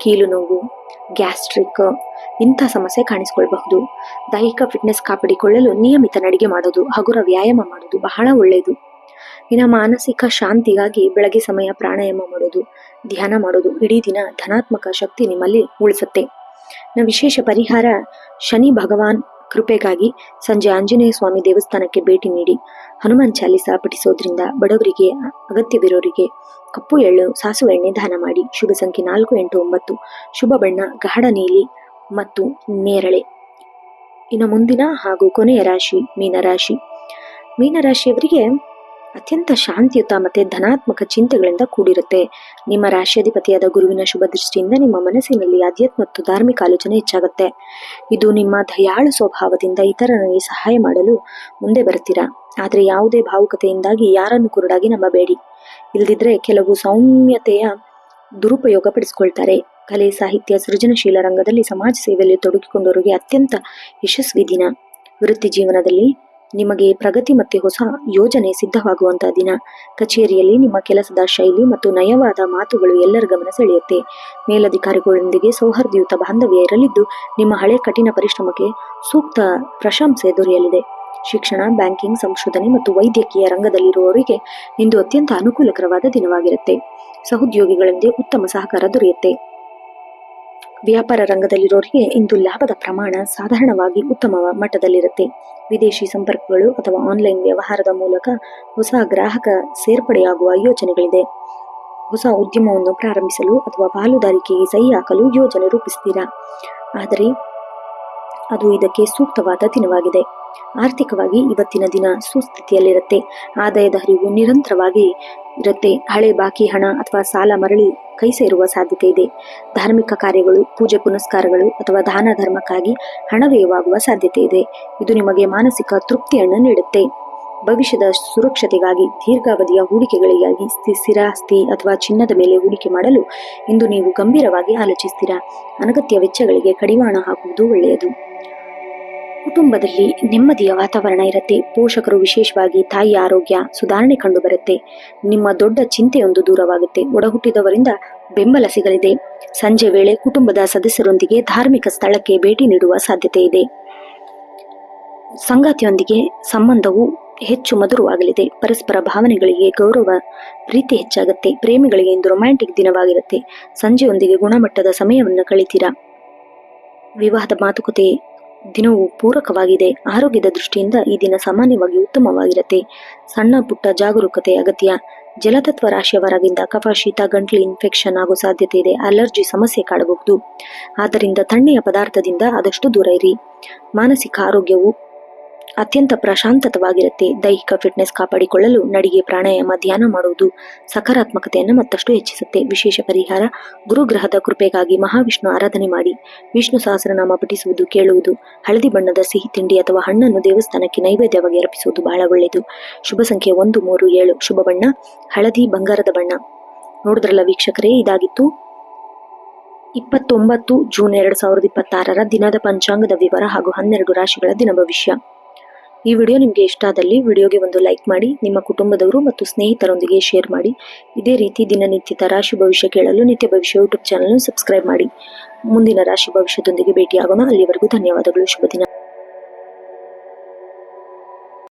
ಕೀಲು ನೋವು, ಗ್ಯಾಸ್ಟ್ರಿಕ್ ಇಂಥ ಸಮಸ್ಯೆ ಕಾಣಿಸಿಕೊಳ್ಳಬಹುದು. ದೈಹಿಕ ಫಿಟ್ನೆಸ್ ಕಾಪಾಡಿಕೊಳ್ಳಲು ನಿಯಮಿತ ನಡಿಗೆ ಮಾಡೋದು, ಹಗುರ ವ್ಯಾಯಾಮ ಮಾಡೋದು ಬಹಳ ಒಳ್ಳೆಯದು. ಇನ್ನು ಮಾನಸಿಕ ಶಾಂತಿಗಾಗಿ ಬೆಳಗ್ಗೆ ಸಮಯ ಪ್ರಾಣಾಯಾಮ ಮಾಡೋದು, ಧ್ಯಾನ ಮಾಡೋದು ಇಡೀ ದಿನ ಧನಾತ್ಮಕ ಶಕ್ತಿ ನಿಮ್ಮಲ್ಲಿ ಉಳಿಸುತ್ತೆ. ವಿಶೇಷ ಪರಿಹಾರ, ಶನಿ ಭಗವಾನ್ ಕೃಪೆಗಾಗಿ ಸಂಜೆ ಆಂಜನೇಯ ಸ್ವಾಮಿ ದೇವಸ್ಥಾನಕ್ಕೆ ಭೇಟಿ ನೀಡಿ ಹನುಮಾನ್ ಚಾಲಿಸ ಪಠಿಸೋದ್ರಿಂದ ಬಡವರಿಗೆ, ಅಗತ್ಯವಿರೋರಿಗೆ ಕಪ್ಪು ಎಳ್ಳು, ಸಾಸುವೆ ಎಣ್ಣೆ ದಾನ ಮಾಡಿ. ಶುಭ ಸಂಖ್ಯೆ 4, 8, 9. ಶುಭ ಬಣ್ಣ ಗಾಢ ನೀಲಿ ಮತ್ತು ನೇರಳೆ. ಇನ್ನು ಮುಂದಿನ ಹಾಗೂ ಕೊನೆಯ ರಾಶಿ ಮೀನರಾಶಿ. ಮೀನರಾಶಿಯವರಿಗೆ ಅತ್ಯಂತ ಶಾಂತಿಯುತ ಮತ್ತೆ ಧನಾತ್ಮಕ ಚಿಂತೆಗಳಿಂದ ಕೂಡಿರುತ್ತೆ. ನಿಮ್ಮ ರಾಶಿಯಾಧಿಪತಿಯಾದ ಗುರುವಿನ ಶುಭ ದೃಷ್ಟಿಯಿಂದ ನಿಮ್ಮ ಮನಸ್ಸಿನಲ್ಲಿ ಆಧ್ಯಾತ್ಮ ಮತ್ತು ಧಾರ್ಮಿಕ ಆಲೋಚನೆ ಹೆಚ್ಚಾಗುತ್ತೆ. ಇದು ನಿಮ್ಮ ದಯಾಳು ಸ್ವಭಾವದಿಂದ ಇತರರಿಗೆ ಸಹಾಯ ಮಾಡಲು ಮುಂದೆ ಬರ್ತೀರಾ. ಆದರೆ ಯಾವುದೇ ಭಾವುಕತೆಯಿಂದಾಗಿ ಯಾರನ್ನು ಕುರುಡಾಗಿ ನಂಬಬೇಡಿ. ಇಲ್ದಿದ್ರೆ ಕೆಲವು ಸೌಮ್ಯತೆಯ ದುರುಪಯೋಗ ಪಡಿಸಿಕೊಳ್ತಾರೆ. ಕಲೆ, ಸಾಹಿತ್ಯ, ಸೃಜನಶೀಲ ರಂಗದಲ್ಲಿ ಸಮಾಜ ಸೇವೆಯಲ್ಲಿ ತೊಡಗಿಕೊಂಡವರಿಗೆ ಅತ್ಯಂತ ಯಶಸ್ವಿ ದಿನ. ವೃತ್ತಿ ಜೀವನದಲ್ಲಿ ನಿಮಗೆ ಪ್ರಗತಿ ಮತ್ತೆ ಹೊಸ ಯೋಜನೆ ಸಿದ್ಧವಾಗುವಂತಹ ದಿನ. ಕಚೇರಿಯಲ್ಲಿ ನಿಮ್ಮ ಕೆಲಸದ ಶೈಲಿ ಮತ್ತು ನಯವಾದ ಮಾತುಗಳು ಎಲ್ಲರ ಗಮನ ಸೆಳೆಯುತ್ತೆ. ಮೇಲಧಿಕಾರಿಗಳೊಂದಿಗೆ ಸೌಹಾರ್ದಯುತ ಬಾಂಧವ್ಯ ಇರಲಿದ್ದು ನಿಮ್ಮ ಹಳೆ ಕಠಿಣ ಪರಿಶ್ರಮಕ್ಕೆ ಸೂಕ್ತ ಪ್ರಶಂಸೆ ದೊರೆಯಲಿದೆ. ಶಿಕ್ಷಣ, ಬ್ಯಾಂಕಿಂಗ್, ಸಂಶೋಧನೆ ಮತ್ತು ವೈದ್ಯಕೀಯ ರಂಗದಲ್ಲಿರುವವರಿಗೆ ಇಂದು ಅತ್ಯಂತ ಅನುಕೂಲಕರವಾದ ದಿನವಾಗಿರುತ್ತೆ. ಸಹೋದ್ಯೋಗಿಗಳಿಂದ ಉತ್ತಮ ಸಹಕಾರ ದೊರೆಯುತ್ತೆ. ವ್ಯಾಪಾರ ರಂಗದಲ್ಲಿರೋರಿಗೆ ಇಂದು ಲಾಭದ ಪ್ರಮಾಣ ಸಾಧಾರಣವಾಗಿ ಉತ್ತಮ ಮಟ್ಟದಲ್ಲಿರುತ್ತೆ. ವಿದೇಶಿ ಸಂಪರ್ಕಗಳು ಅಥವಾ ಆನ್ಲೈನ್ ವ್ಯವಹಾರದ ಮೂಲಕ ಹೊಸ ಗ್ರಾಹಕ ಸೇರ್ಪಡೆಯಾಗುವ ಯೋಜನೆಗಳಿದೆ. ಹೊಸ ಉದ್ಯಮವನ್ನು ಪ್ರಾರಂಭಿಸಲು ಅಥವಾ ಪಾಲುದಾರಿಕೆಗೆ ಸಹಿ ಹಾಕಲು ಯೋಜನೆ ರೂಪಿಸ್ತೀರಾ. ಆದರೆ ಅದು ಇದಕ್ಕೆ ಸೂಕ್ತವಾದ ದಿನವಾಗಿದೆ. ಆರ್ಥಿಕವಾಗಿ ಇವತ್ತಿನ ದಿನ ಸುಸ್ಥಿತಿಯಲ್ಲಿರುತ್ತೆ. ಆದಾಯದ ಹರಿವು ನಿರಂತರವಾಗಿ ಇರುತ್ತೆ. ಹಳೆ ಬಾಕಿ ಹಣ ಅಥವಾ ಸಾಲ ಮರಳಿ ಕೈ ಸೇರುವ ಸಾಧ್ಯತೆ ಇದೆ. ಧಾರ್ಮಿಕ ಕಾರ್ಯಗಳು, ಪೂಜೆ ಪುನಸ್ಕಾರಗಳು ಅಥವಾ ದಾನ ಧರ್ಮಕ್ಕಾಗಿ ಹಣ ವ್ಯಯವಾಗುವ ಸಾಧ್ಯತೆ ಇದೆ. ಇದು ನಿಮಗೆ ಮಾನಸಿಕ ತೃಪ್ತಿಯನ್ನು ನೀಡುತ್ತೆ. ಭವಿಷ್ಯದ ಸುರಕ್ಷತೆಗಾಗಿ ದೀರ್ಘಾವಧಿಯ ಹೂಡಿಕೆಗಳಿಗಾಗಿ ಸ್ಥಿರಾಸ್ತಿ ಅಥವಾ ಚಿನ್ನದ ಮೇಲೆ ಹೂಡಿಕೆ ಮಾಡಲು ಇಂದು ನೀವು ಗಂಭೀರವಾಗಿ ಆಲೋಚಿಸ್ತೀರಾ. ಅನಗತ್ಯ ವೆಚ್ಚಗಳಿಗೆ ಕಡಿವಾಣ ಹಾಕುವುದು ಒಳ್ಳೆಯದು. ಕುಟುಂಬದಲ್ಲಿ ನೆಮ್ಮದಿಯ ವಾತಾವರಣ ಇರುತ್ತೆ. ಪೋಷಕರು, ವಿಶೇಷವಾಗಿ ತಾಯಿ ಆರೋಗ್ಯ ಸುಧಾರಣೆ ಕಂಡು ಬರುತ್ತೆ. ನಿಮ್ಮ ದೊಡ್ಡ ಚಿಂತೆಯೊಂದು ದೂರವಾಗುತ್ತೆ. ಒಡಹುಟ್ಟಿದವರಿಂದ ಬೆಂಬಲ ಸಿಗಲಿದೆ. ಸಂಜೆ ವೇಳೆ ಕುಟುಂಬದ ಸದಸ್ಯರೊಂದಿಗೆ ಧಾರ್ಮಿಕ ಸ್ಥಳಕ್ಕೆ ಭೇಟಿ ನೀಡುವ ಸಾಧ್ಯತೆ ಇದೆ. ಸಂಗಾತಿಯೊಂದಿಗೆ ಸಂಬಂಧವು ಹೆಚ್ಚು ಮಧುರವಾಗಲಿದೆ. ಪರಸ್ಪರ ಭಾವನೆಗಳಿಗೆ ಗೌರವ, ಪ್ರೀತಿ ಹೆಚ್ಚಾಗುತ್ತೆ. ಪ್ರೇಮಿಗಳಿಗೆ ಇಂದು ರೊಮ್ಯಾಂಟಿಕ್ ದಿನವಾಗಿರುತ್ತೆ. ಸಂಜೆಯೊಂದಿಗೆ ಗುಣಮಟ್ಟದ ಸಮಯವನ್ನು ಕಳಿತೀರಾ. ವಿವಾಹದ ಮಾತುಕತೆ ದಿನವೂ ಪೂರಕವಾಗಿದೆ. ಆರೋಗ್ಯದ ದೃಷ್ಟಿಯಿಂದ ಈ ದಿನ ಸಾಮಾನ್ಯವಾಗಿ ಉತ್ತಮವಾಗಿರುತ್ತೆ. ಸಣ್ಣ ಪುಟ್ಟ ಜಾಗರೂಕತೆ ಅಗತ್ಯ. ಜಲತತ್ವ ರಾಶಿಯವರಾಗಿಂದ ಕಫ, ಶೀತ, ಗಂಟ್ಲು ಇನ್ಫೆಕ್ಷನ್ ಆಗೋ ಸಾಧ್ಯತೆ ಇದೆ. ಅಲರ್ಜಿ ಸಮಸ್ಯೆ ಕಾಡಬಹುದು. ಆದ್ದರಿಂದ ತಣ್ಣೆಯ ಪದಾರ್ಥದಿಂದ ಆದಷ್ಟು ದೂರ ಇರಿ. ಮಾನಸಿಕ ಆರೋಗ್ಯವು ಅತ್ಯಂತ ಪ್ರಶಾಂತವಾಗಿರುತ್ತೆ. ದೈಹಿಕ ಫಿಟ್ನೆಸ್ ಕಾಪಾಡಿಕೊಳ್ಳಲು ನಡಿಗೆ, ಪ್ರಾಣಾಯಾಮ, ಧ್ಯಾನ ಮಾಡುವುದು ಸಕಾರಾತ್ಮಕತೆಯನ್ನು ಮತ್ತಷ್ಟು ಹೆಚ್ಚಿಸುತ್ತೆ. ವಿಶೇಷ ಪರಿಹಾರ: ಗುರುಗ್ರಹದ ಕೃಪೆಗಾಗಿ ಮಹಾವಿಷ್ಣು ಆರಾಧನೆ ಮಾಡಿ. ವಿಷ್ಣು ಸಹಸ್ರನಾಮ ಪಠಿಸುವುದು, ಕೇಳುವುದು, ಹಳದಿ ಬಣ್ಣದ ಸಿಹಿ ತಿಂಡಿ ಅಥವಾ ಹಣ್ಣನ್ನು ದೇವಸ್ಥಾನಕ್ಕೆ ನೈವೇದ್ಯವಾಗಿ ಅರ್ಪಿಸುವುದು ಬಹಳ ಒಳ್ಳೆಯದು. ಶುಭ ಸಂಖ್ಯೆ 1, 3, 7. ಶುಭ ಬಣ್ಣ ಹಳದಿ, ಬಂಗಾರದ ಬಣ್ಣ. ನೋಡಿದ್ರಲ್ಲ ವೀಕ್ಷಕರೇ, ಇದಾಗಿತ್ತು 29 ಜೂನ್ 2026 ದಿನದ ಪಂಚಾಂಗದ ವಿವರ ಹಾಗೂ 12 ರಾಶಿಗಳ ದಿನ ಭವಿಷ್ಯ. ಈ ವಿಡಿಯೋ ನಿಮಗೆ ಇಷ್ಟ ಆದಲ್ಲಿ ವಿಡಿಯೋಗೆ ಒಂದು ಲೈಕ್ ಮಾಡಿ, ನಿಮ್ಮ ಕುಟುಂಬದವರು ಮತ್ತು ಸ್ನೇಹಿತರೊಂದಿಗೆ ಶೇರ್ ಮಾಡಿ. ಇದೇ ರೀತಿ ದಿನನಿತ್ಯದ ರಾಶಿ ಭವಿಷ್ಯ ಕೇಳಲು ನಿತ್ಯ ಭವಿಷ್ಯ ಯೂಟ್ಯೂಬ್ ಚಾನಲ್ ಸಬ್ಸ್ಕ್ರೈಬ್ ಮಾಡಿ. ಮುಂದಿನ ರಾಶಿ ಭವಿಷ್ಯದೊಂದಿಗೆ ಭೇಟಿಯಾಗೋಣ. ಅಲ್ಲಿವರೆಗೂ ಧನ್ಯವಾದಗಳು. ಶುಭ ದಿನ.